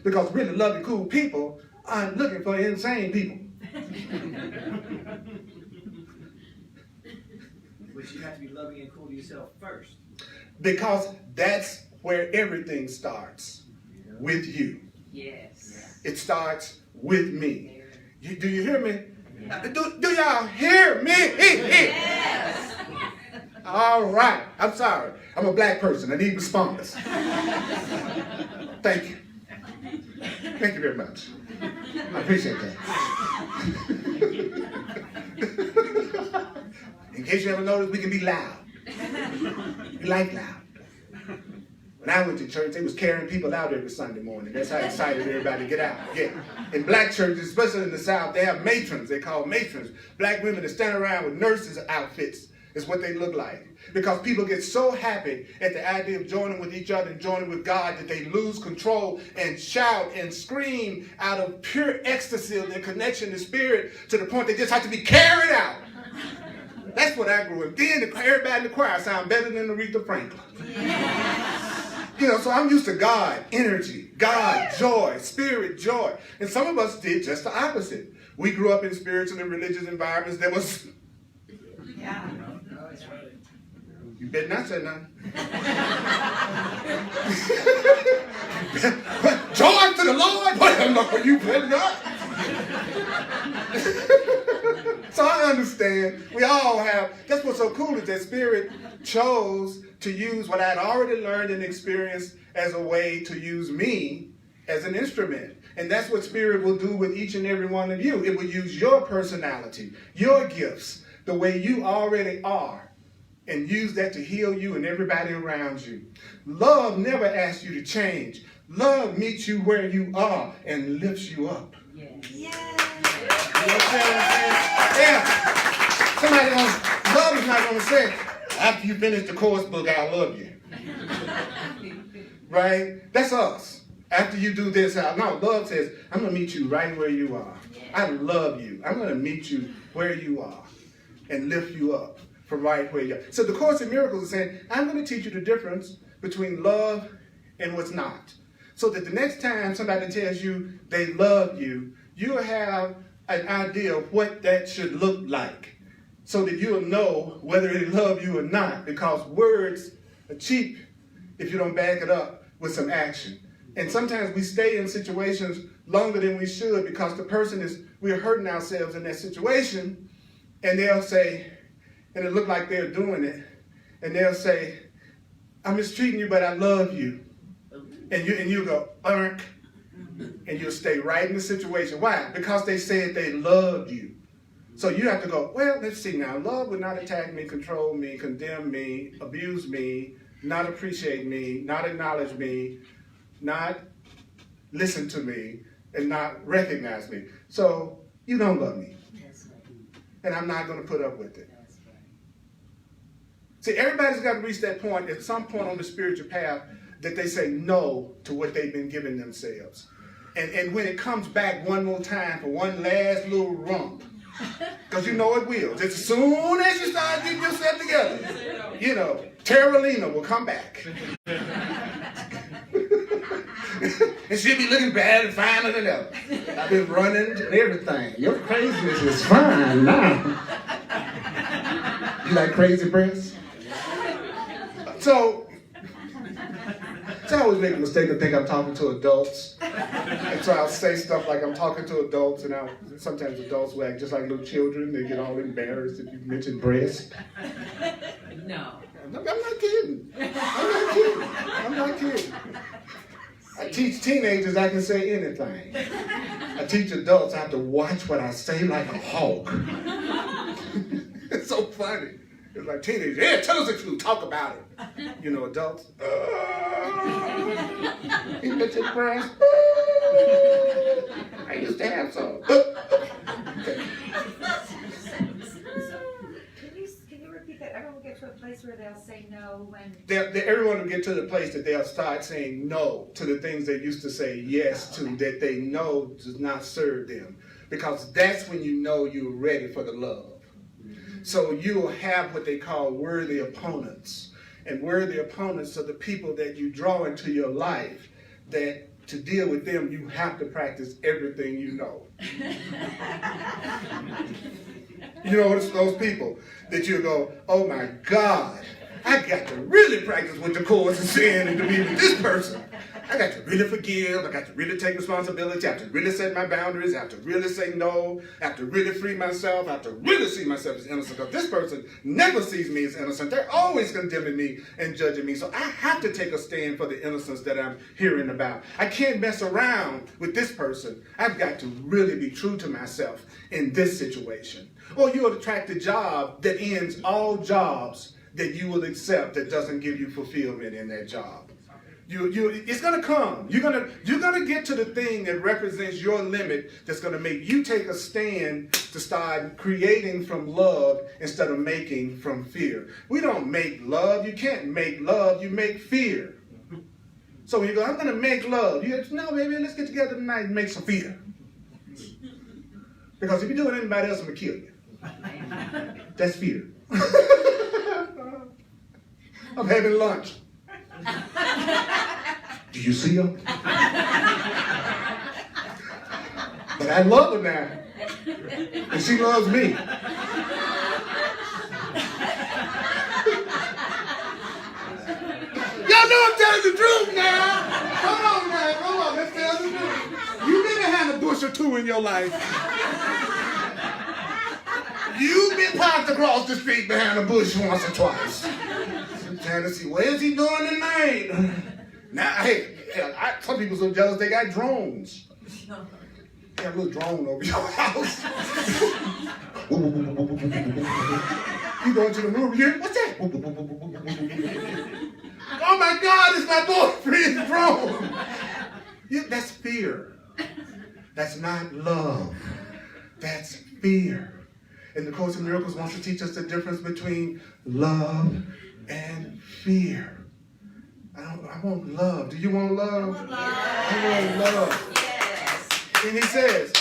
Because really loving, cool people aren't looking for insane people. But you have to be loving and cool to yourself first. Because that's where everything starts. With you. Yes. It starts with me. Do you hear me? Yeah. Do y'all hear me? Yes. All right. I'm sorry. I'm a black person. I need response. Thank you. Thank you very much. I appreciate that. In case you haven't noticed, we can be loud. We like loud. When I went to church, they was carrying people out every Sunday morning. That's how excited everybody get out. Yeah. In black churches, especially in the South, they have matrons. They call matrons. Black women that stand around with nurses' outfits is what they look like. Because people get so happy at the idea of joining with each other and joining with God that they lose control and shout and scream out of pure ecstasy of their connection to spirit to the point they just have to be carried out. That's what I grew up. Then everybody in the choir sound better than Aretha Franklin. You know, so I'm used to God, energy, God, joy, spirit, joy. And some of us did just the opposite. We grew up in spiritual and religious environments that was... Yeah. You better not say nothing. Joy to the Lord? Well, Lord, you better not. So I understand. We all have. That's what's so cool is that Spirit chose to use what I had already learned and experienced as a way to use me as an instrument. And that's what Spirit will do with each and every one of you. It will use your personality, your gifts, the way you already are, and use that to heal you and everybody around you. Love never asks you to change. Love meets you where you are and lifts you up. Yes. You understand what I'm saying? Yeah. Somebody else, love is not going to say, after you finish the course book, I love you. Right? That's us. After you do this, no, love says, I'm going to meet you right where you are. I love you. I'm going to meet you where you are and lift you up from right where you are. So the Course in Miracles is saying, I'm going to teach you the difference between love and what's not. So that the next time somebody tells you they love you, you'll have an idea of what that should look like. so that you'll know whether they love you or not, because words are cheap if you don't back it up with some action. And sometimes we stay in situations longer than we should because we're hurting ourselves in that situation, and they'll say, and it look like they're doing it, and they'll say, I'm mistreating you, but I love you. And you go, and you'll stay right in the situation. Why? Because they said they loved you. So you have to go, well, let's see now. Love would not attack me, control me, condemn me, abuse me, not appreciate me, not acknowledge me, not listen to me, and not recognize me. So you don't love me. And I'm not going to put up with it. See, everybody's got to reach that point at some point on the spiritual path that they say no to what they've been giving themselves. And when it comes back one more time for one last little rump, because you know it will. Just as soon as you start getting yourself together, Terralina will come back. And she'll be looking bad and finer than ever. I've been running and everything. Your craziness is fine now. You like crazy breasts? So I always make a mistake of thinking I'm talking to adults. And so I'll say stuff like I'm talking to adults, and sometimes adults will act just like little children. They get all embarrassed if you mention breasts. No. I'm not kidding. I'm not kidding. I teach teenagers I can say anything. I teach adults I have to watch what I say like a hawk. It's so funny. It's like teenagers, yeah, tell us the truth, talk about it. Adults, you let your breast. I used to have some. Can you repeat that? Everyone will get to a place where they'll say no when... Everyone will get to the place that they'll start saying no to the things they used to say yes to that they know does not serve them. Because that's when you know you're ready for the love. So you'll have what they call worthy opponents. And worthy opponents are the people that you draw into your life that to deal with them, you have to practice everything you know. It's those people that you go, oh my God, I got to really practice with the course of sin and to be with this person. I got to really forgive. I got to really take responsibility. I have to really set my boundaries. I have to really say no. I have to really free myself. I have to really see myself as innocent. Because this person never sees me as innocent. They're always condemning me and judging me. So I have to take a stand for the innocence that I'm hearing about. I can't mess around with this person. I've got to really be true to myself in this situation. Or you'll attract a job that ends all jobs that you will accept that doesn't give you fulfillment in that job. It's going to come. You're gonna get to the thing that represents your limit that's going to make you take a stand to start creating from love instead of making from fear. We don't make love. You can't make love. You make fear. So when you go, I'm going to make love. You go, no, baby, let's get together tonight and make some fear. Because if you do it to anybody else, I'm going to kill you. That's fear. I'm having lunch. Do you see her? But I love her now. And she loves me. Y'all know I'm telling the truth now. Come on, let's tell the truth. You've been behind a bush or two in your life. You've been parked across the street behind a bush once or twice. Trying to see, what is he doing tonight? Now, hey, some people so jealous they got drones. You have a little drone over your house. You go into the room, you hear, what's that? Oh my God, it's my boyfriend's drone. That's fear. That's not love. That's fear. And the Course in Miracles wants to teach us the difference between love and fear. I want love. Do you want love? I want love. Yes. And he says,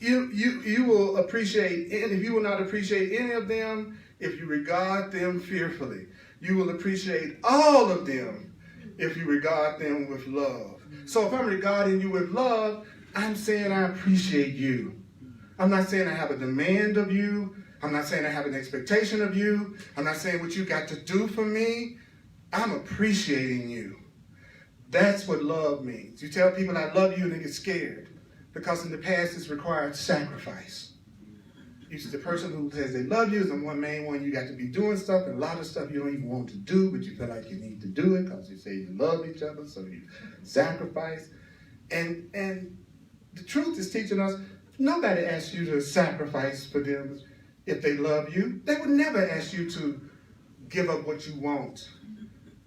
you will appreciate, and if you will not appreciate any of them, if you regard them fearfully, you will appreciate all of them if you regard them with love. So if I'm regarding you with love, I'm saying I appreciate you. I'm not saying I have a demand of you. I'm not saying I have an expectation of you. I'm not saying what you got to do for me. I'm appreciating you. That's what love means. You tell people I love you and they get scared because in the past it's required sacrifice. The person who says they love you is the one main one you got to be doing stuff, and a lot of stuff you don't even want to do, but you feel like you need to do it because you say you love each other, so you sacrifice. And the truth is teaching us, nobody asks you to sacrifice for them if they love you. They would never ask you to give up what you want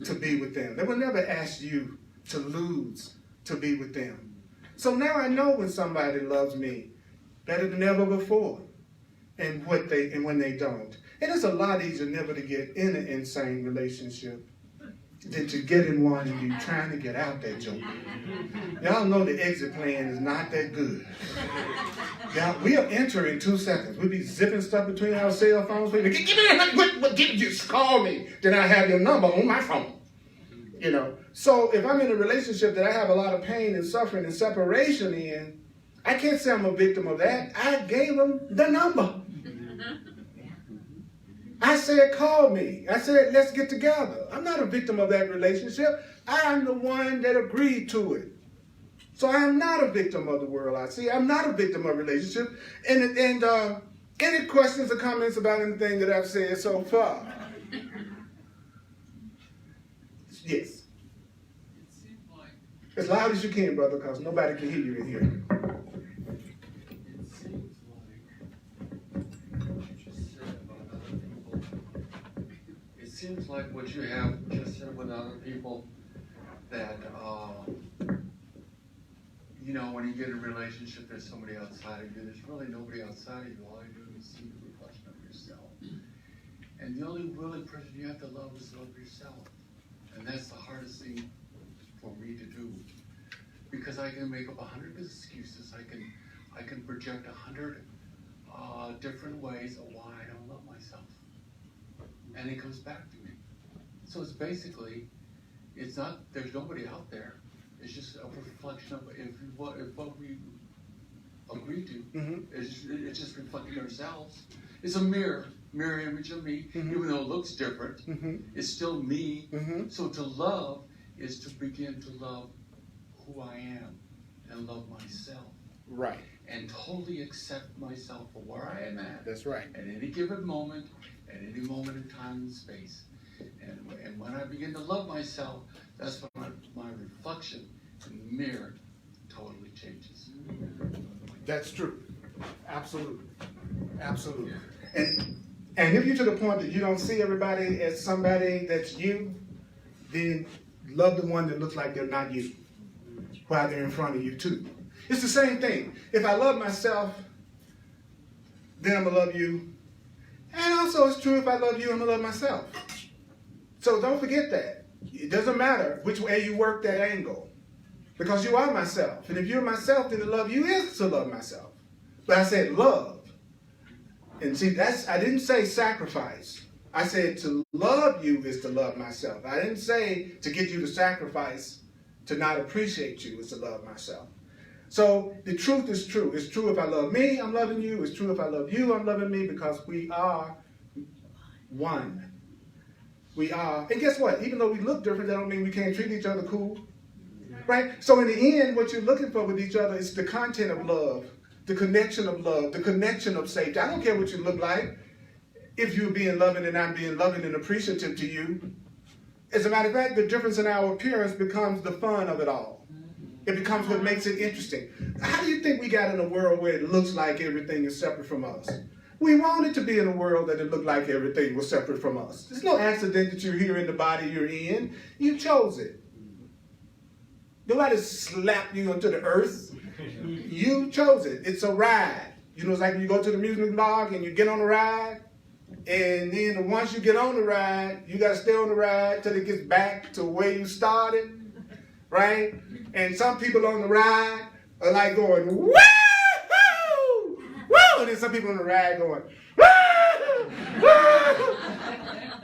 to be with them. They would never ask you to lose to be with them. So now I know when somebody loves me better than ever before. And when they don't. And it's a lot easier never to get in an insane relationship than to get in one and you're trying to get out that joke. Y'all know the exit plan is not that good. Y'all, we'll enter in 2 seconds. We'll be zipping stuff between our cell phones. Give me just call me. Then I have your number on my phone. You know. So if I'm in a relationship that I have a lot of pain and suffering and separation in, I can't say I'm a victim of that. I gave them the number. I said, call me. I said, let's get together. I'm not a victim of that relationship. I am the one that agreed to it. So I am not a victim of the world I see. I'm not a victim of relationship. And any questions or comments about anything that I've said so far? Yes. As loud as you can, brother, because nobody can hear you in here. Seems like what you have just said with other people, that you know, when you get in a relationship, there's somebody outside of you. There's really nobody outside of you. All you do is see the reflection of yourself. And the only really person you have to love is love yourself. And that's the hardest thing for me to do, because I can make up 100 excuses. I can project 100 different ways of why I don't love myself. And it comes back to me. So it's basically, it's not, there's nobody out there. It's just a reflection of what we agree to. Mm-hmm. It's just reflecting ourselves. It's a mirror image of me, mm-hmm. even though it looks different. Mm-hmm. It's still me. Mm-hmm. So to love is to begin to love who I am and love myself. Right. And totally accept myself for where I am at. That's right. At any given moment, at any moment in time and space. And when I begin to love myself, that's when my reflection in the mirror totally changes. That's true. Absolutely. Absolutely. And if you're to the point that you don't see everybody as somebody that's you, then love the one that looks like they're not you while they're in front of you too. It's the same thing. If I love myself, then I'm going to love you. And also it's true, if I love you, I'm going to love myself. So don't forget that. It doesn't matter which way you work that angle, because you are myself. And if you're myself, then to love you is to love myself. But I said love. And see, I didn't say sacrifice. I said to love you is to love myself. I didn't say to get you to sacrifice to not appreciate you is to love myself. So the truth is true. It's true if I love me, I'm loving you. It's true if I love you, I'm loving me, because we are one. We are. And guess what? Even though we look different, that don't mean we can't treat each other cool. Right? So in the end, what you're looking for with each other is the content of love, the connection of love, the connection of safety. I don't care what you look like. If you're being loving and I'm being loving and appreciative to you. As a matter of fact, the difference in our appearance becomes the fun of it all. It becomes what makes it interesting. How do you think we got in a world where it looks like everything is separate from us? We wanted to be in a world that it looked like everything was separate from us. There's no accident that you're here in the body you're in. You chose it. Nobody slapped you onto the earth. You chose it. It's a ride. You know, it's like when you go to the amusement park and you get on the ride, and then once you get on the ride, you got to stay on the ride till it gets back to where you started, right? And some people on the ride are like going, woo, woo, and then some people on the ride going, woo, woo.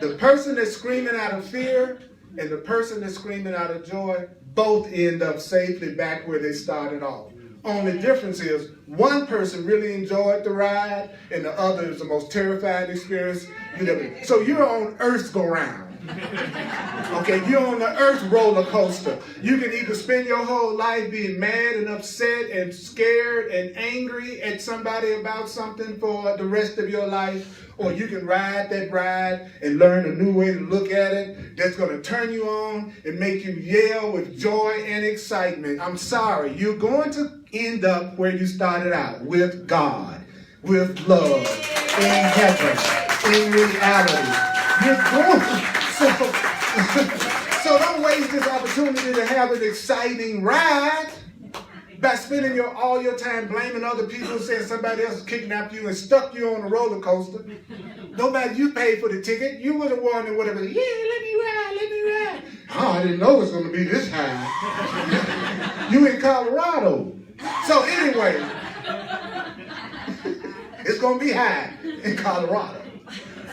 The person that's screaming out of fear and the person that's screaming out of joy both end up safely back where they started off. Only difference is one person really enjoyed the ride and the other is the most terrifying experience you ever. So you're on Earth's go round. Okay, you're on the Earth roller coaster. You can either spend your whole life being mad and upset and scared and angry at somebody about something for the rest of your life, or you can ride that ride and learn a new way to look at it that's going to turn you on and make you yell with joy and excitement. I'm sorry, you're going to end up where you started out, with God, with love, in heaven, in reality. You're going. So don't waste this opportunity to have an exciting ride by spending all your time blaming other people, saying somebody else kidnapped you and stuck you on a roller coaster. Nobody, you paid for the ticket. You were the one that would have been, yeah, let me ride. Oh, I didn't know it was going to be this high. You in Colorado. So anyway, it's going to be high in Colorado.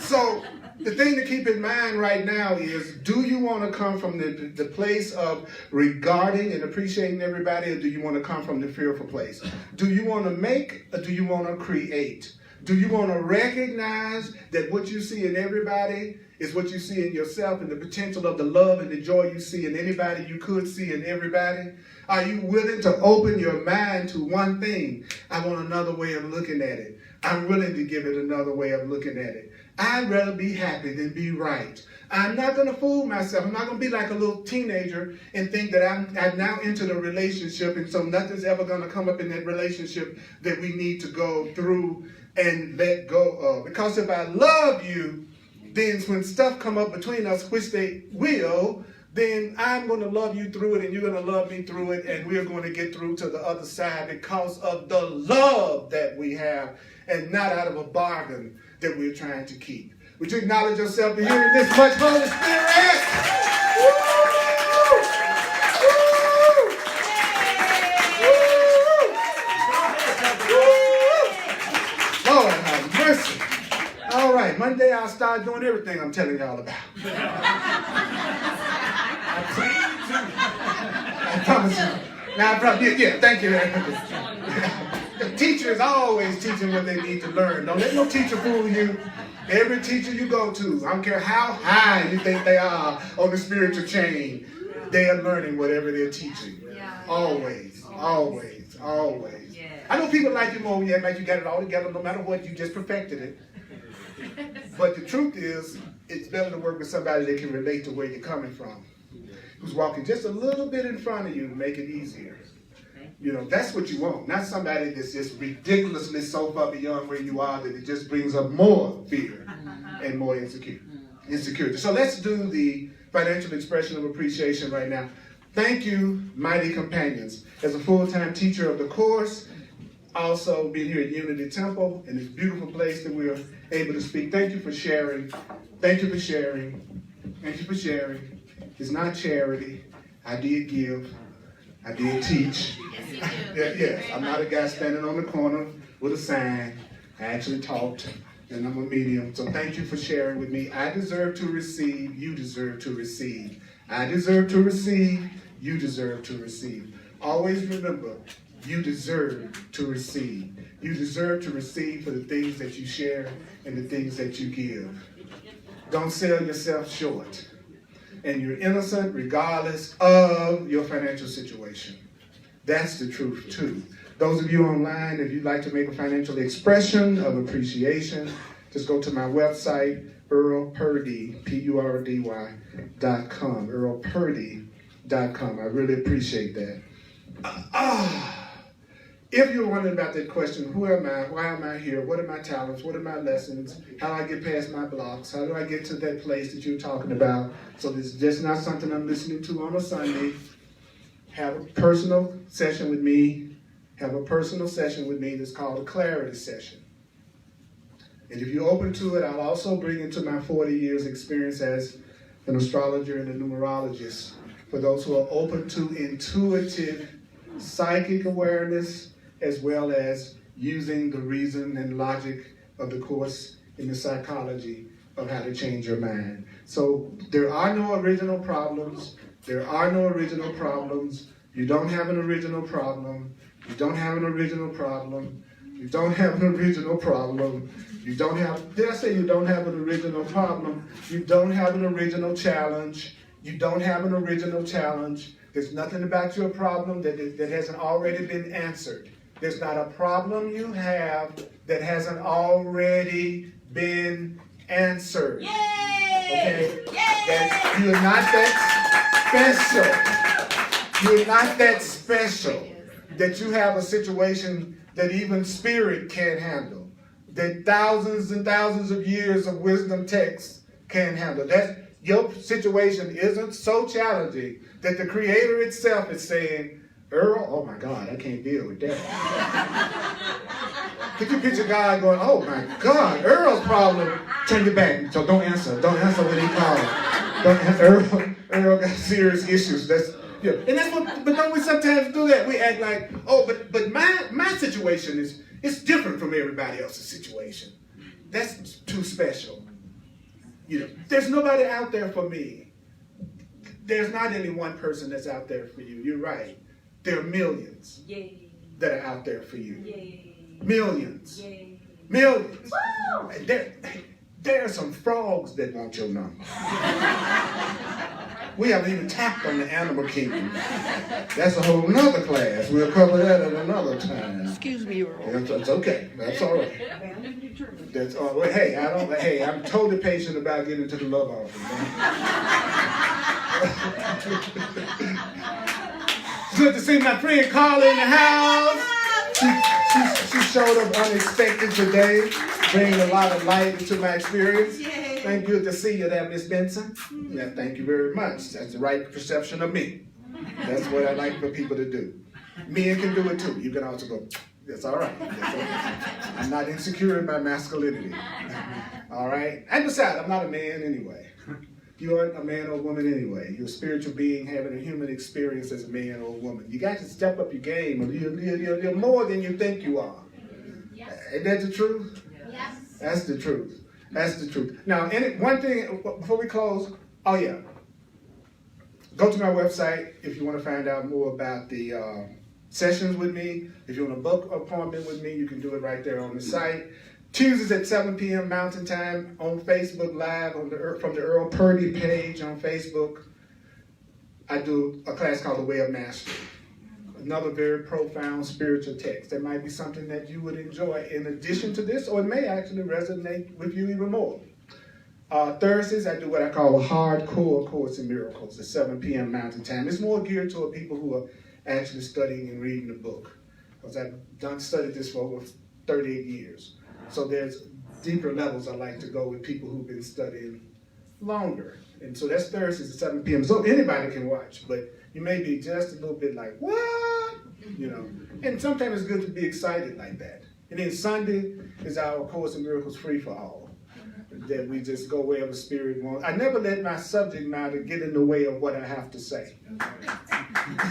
So the thing to keep in mind right now is, do you want to come from the place of regarding and appreciating everybody, or do you want to come from the fearful place? Do you want to make, or do you want to create? Do you want to recognize that what you see in everybody is what you see in yourself, and the potential of the love and the joy you see in anybody you could see in everybody? Are you willing to open your mind to one thing? I want another way of looking at it. I'm willing to give it another way of looking at it. I'd rather be happy than be right. I'm not going to fool myself. I'm not going to be like a little teenager and think that I've now entered a relationship, and so nothing's ever going to come up in that relationship that we need to go through and let go of. Because if I love you, then when stuff come up between us, which they will, then I'm going to love you through it, and you're going to love me through it, and we're going to get through to the other side because of the love that we have, and not out of a bargain that we're trying to keep. Would you acknowledge yourself for hearing this much Holy Spirit? Woo! Woo! Woo! Lord have mercy. All right, Monday I'll start doing everything I'm telling y'all about. I promise you. Now, thank you very much. The teacher is always teaching what they need to learn. Don't let no teacher fool you. Every teacher you go to, I don't care how high you think they are on the spiritual chain, they are learning whatever they're teaching. Always, always, always. I know people like you more, like you got it all together, no matter what, you just perfected it. But the truth is, it's better to work with somebody that can relate to where you're coming from, who's walking just a little bit in front of you to make it easier. You know, that's what you want. Not somebody that's just ridiculously so far beyond where you are that it just brings up more fear and more insecurity. So let's do the financial expression of appreciation right now. Thank you, mighty companions. As a full-time teacher of the course, also being here at Unity Temple, in this beautiful place that we are able to speak. Thank you for sharing. Thank you for sharing. Thank you for sharing. It's not charity. I did give. I did teach. Yes, I'm not a guy standing on the corner with a sign. I actually talked, and I'm a medium. So thank you for sharing with me. I deserve to receive. You deserve to receive. I deserve to receive. You deserve to receive. Always remember, you deserve to receive. You deserve to receive for the things that you share and the things that you give. Don't sell yourself short. And you're innocent regardless of your financial situation. That's the truth too. Those of you online, if you'd like to make a financial expression of appreciation, just go to my website, Earl Purdy, PURDY.com, EarlPurdy.com. I really appreciate that. If you're wondering about that question, who am I? Why am I here? What are my talents? What are my lessons? How do I get past my blocks? How do I get to that place that you're talking about? So this is just not something I'm listening to on a Sunday. Have a personal session with me. Have a personal session with me that's called a clarity session. And if you're open to it, I'll also bring into my 40 years experience as an astrologer and a numerologist for those who are open to intuitive psychic awareness, as well as using the reason and logic of the course in the psychology of how to change your mind. So there are no original problems. There are no original problems. You don't have an original problem. You don't have an original problem. You don't have an original problem. You don't have, did I say you don't have an original problem? You don't have an original challenge. You don't have an original challenge. There's nothing about your problem that hasn't already been answered. There's not a problem you have that hasn't already been answered. Yay! Okay? Yay! You're not that special. You're not that special that you have a situation that even spirit can't handle, that thousands and thousands of years of wisdom texts can't handle. That your situation isn't so challenging that the Creator itself is saying, Earl, oh my God, I can't deal with that. Could you picture God going, oh my God, Earl's problem, turn your back, so don't answer when he calls. Earl got serious issues. That's, yeah. And that's what, but don't we sometimes do that? We act like, oh, but my situation it's different from everybody else's situation. That's too special. There's nobody out there for me. There's not any one person that's out there for you. You're right. There are millions that are out there for you. Millions. Millions. There are some frogs that want your number. We haven't even tapped on the animal kingdom. That's a whole nother class. We'll cover that at another time. Excuse me, Earl. It's okay. That's all right. That's all right. Hey, I'm totally patient about getting to the love offering. Good to see my friend Carla in the house. She showed up unexpected today, bringing a lot of light into my experience. Thank you to see you there, Miss Benson. Yeah, thank you very much. That's the right perception of me. That's what I like for people to do. Men can do it too. You can also go, that's all right. That's okay. I'm not insecure in my masculinity. All right? And besides, I'm not a man anyway. You aren't a man or a woman anyway. You're a spiritual being having a human experience as a man or a woman. You got to step up your game. You're more than you think you are. Yes. Ain't that the truth? Yes. That's the truth. That's the truth. Now, one thing before we close, oh yeah. Go to my website if you want to find out more about the sessions with me. If you want to book an appointment with me, you can do it right there on the site. Tuesdays at 7 p.m. Mountain Time on Facebook Live from the Earl Purdy page on Facebook. I do a class called The Way of Mastery. Another very profound spiritual text. That might be something that you would enjoy in addition to this, or it may actually resonate with you even more. Thursdays, I do what I call a hardcore Course in Miracles at 7 p.m. Mountain Time. It's more geared toward people who are actually studying and reading the book. Because I've studied this for over 38 years. So there's deeper levels I like to go with people who've been studying longer. And so that's Thursdays at 7 p.m. So anybody can watch, but you may be just a little bit like, what? And sometimes it's good to be excited like that. And then Sunday is our Course in Miracles free for all. That we just go wherever Spirit wants. I never let my subject matter get in the way of what I have to say.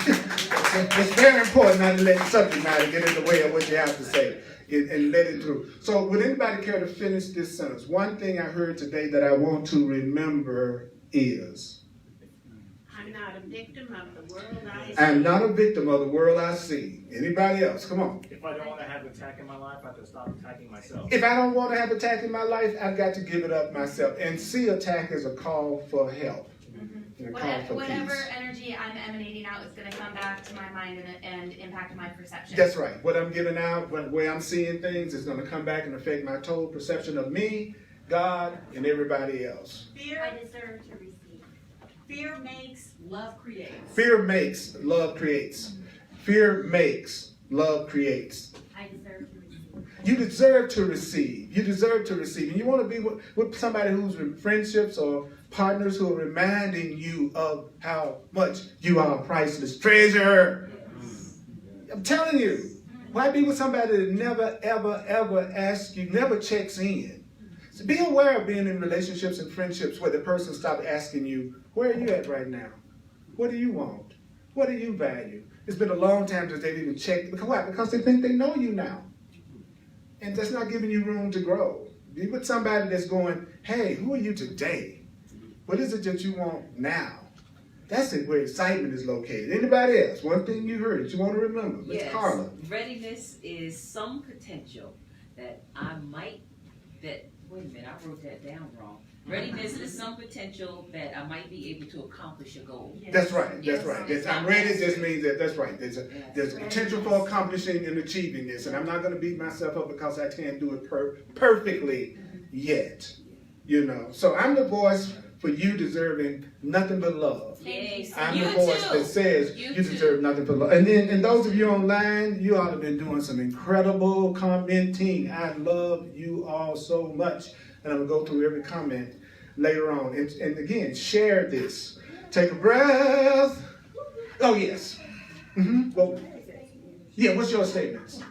It's very important not to let the subject matter get in the way of what you have to say. And let it through. So would anybody care to finish this sentence? One thing I heard today that I want to remember is, I'm not a victim of the world I see. I'm not a victim of the world I see. Anybody else? Come on. If I don't want to have attack in my life, I have to stop attacking myself. If I don't want to have attack in my life, I've got to give it up myself. And see attack as a call for help. And a call for Whatever peace. energy I'm emanating out is going to come back to my mind and impact my perception. That's right. What I'm giving out, the way I'm seeing things is going to come back and affect my total perception of me, God, and everybody else. Fear, I deserve to receive. fear makes, Love creates. Fear makes, love creates. Fear makes, love creates. I deserve to receive. You deserve to receive. You deserve to receive. And you want to be with somebody who's in friendships or partners who are reminding you of how much you are a priceless treasure. I'm telling you. Why be with somebody that never, ever, ever asks you, never checks in? So be aware of being in relationships and friendships where the person stops asking you, where are you at right now? What do you want? What do you value? It's been a long time since they've even checked. Why? Because they think they know you now. And that's not giving you room to grow. Be with somebody that's going, hey, who are you today? What is it that you want now? That's it, where excitement is located. Anybody else? One thing you heard that you want to remember. Miss Yes. Carla. Readiness is some potential that wait a minute, I wrote that down wrong. Readiness is some potential that I might be able to accomplish a goal. That's right. Yes. I'm ready just means that's right. There's a potential for accomplishing and achieving this, and I'm not going to beat myself up because I can't do it perfectly yet. You know, so I'm the voice for you deserving nothing but love. Yes. I'm You the voice too. that says You you too. deserve nothing but love. And then, and those of you online, you all have been doing some incredible commenting. I love you all so much. And I'm going to go through every comment later on. And again, share this. Take a breath. Oh, yes. Well, yeah, what's your statements?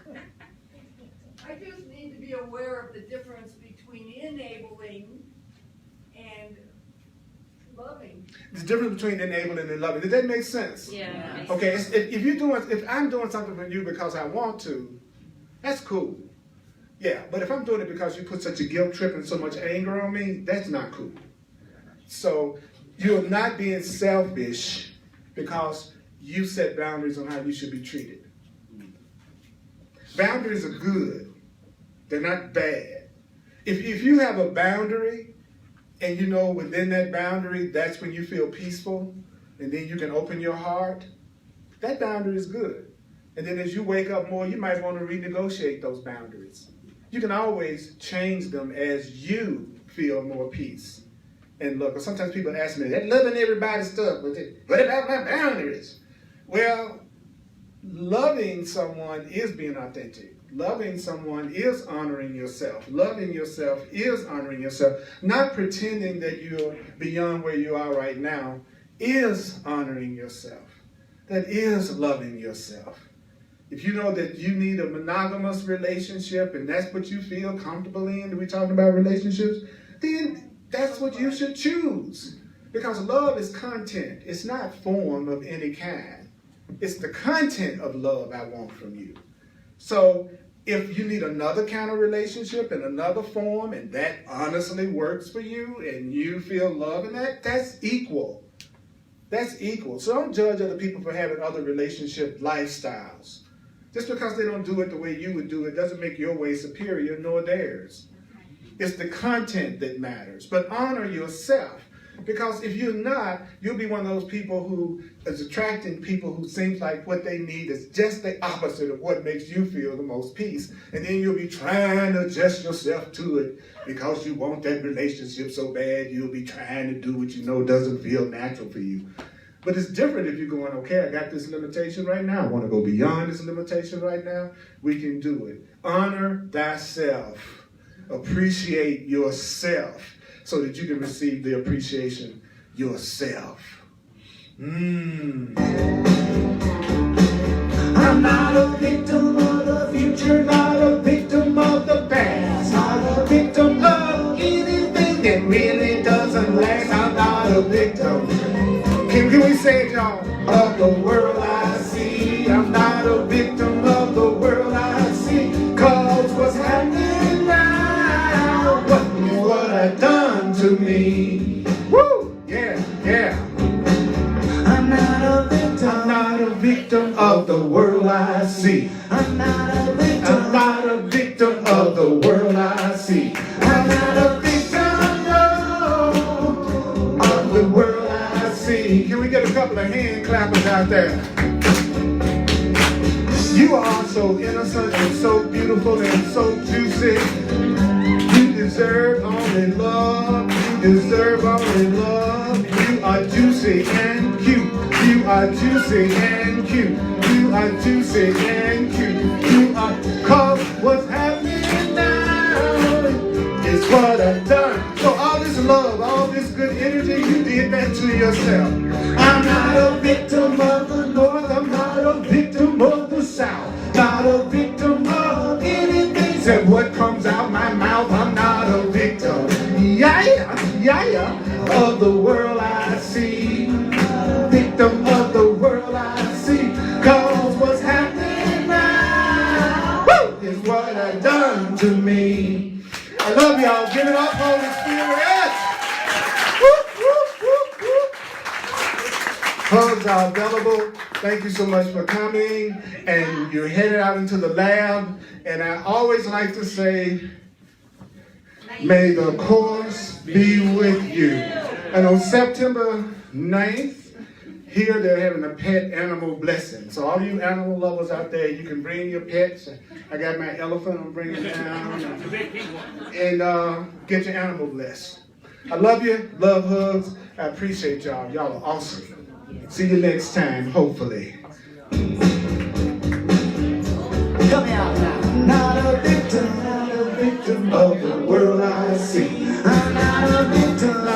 I just need to be aware of the difference between enabling and loving. There's a difference between enabling and loving. Does that make sense? Yeah. Okay, if I'm doing something for you because I want to, that's cool. Yeah, but if I'm doing it because you put such a guilt trip and so much anger on me, that's not cool. So you're not being selfish because you set boundaries on how you should be treated. Boundaries are good. They're not bad. If you have a boundary and you know within that boundary, that's when you feel peaceful and then you can open your heart, that boundary is good. And then as you wake up more, you might want to renegotiate those boundaries. You can always change them as you feel more peace. And look, sometimes people ask me, that loving everybody's stuff, but what about my boundaries? Well, loving someone is being authentic. Loving someone is honoring yourself. Loving yourself is honoring yourself. Not pretending that you're beyond where you are right now is honoring yourself. That is loving yourself. If you know that you need a monogamous relationship and that's what you feel comfortable in, we're talking about relationships, then that's what you should choose. Because love is content. It's not form of any kind. It's the content of love I want from you. So if you need another kind of relationship in another form and that honestly works for you and you feel love in that, that's equal. That's equal. So don't judge other people for having other relationship lifestyles. Just because they don't do it the way you would do it doesn't make your way superior nor theirs. It's the content that matters. But honor yourself. Because if you're not, you'll be one of those people who is attracting people who seems like what they need is just the opposite of what makes you feel the most peace. And then you'll be trying to adjust yourself to it because you want that relationship so bad. You'll be trying to do what you know doesn't feel natural for you. But it's different if you're going, okay, I got this limitation right now. I want to go beyond this limitation right now. We can do it. Honor thyself. Appreciate yourself so that you can receive the appreciation yourself. I'm not a victim of the future, not a victim of the past, not a victim of anything that really doesn't last. I'm not a victim. Can we say it, y'all? Of the world I see. I'm not a victim of the world I see. Cause what's happening now, what I done to me. Woo! Yeah, yeah. I'm not a victim of the world I see. I'm not a victim of the world I see. I'm not a victim, no, of the world I see. Can we get a couple of hand clappers out there? You are so innocent and so beautiful and so juicy. You deserve only love. You deserve only love. You are juicy and cute. You are juicy and cute. You are juicy and cute. You are, cause what's happening now is what I've done. So all this love, all this good energy, you did that to yourself. I'm not a victim of the North. I'm not a victim of the South. Not a victim of anything except what comes out my mouth. I'm not a victim. Of the world I see. Victim of the world I see. Cause what's happening now, woo, is what I've done to me. I love y'all. Give it up, Holy Spirit. Woo, woo, woo, woo. Hugs are available. Thank you so much for coming. And you're headed out into the lab. And I always like to say, may the course be with you. And on September 9th, here they're having a pet animal blessing. So all you animal lovers out there, you can bring your pets. I got my elephant, I'm bringing it down. And get your animal blessed. I love you, love hugs. I appreciate y'all. Y'all are awesome. See you next time, hopefully. Come out now. Not a victim of the world I see. I'm not a victim.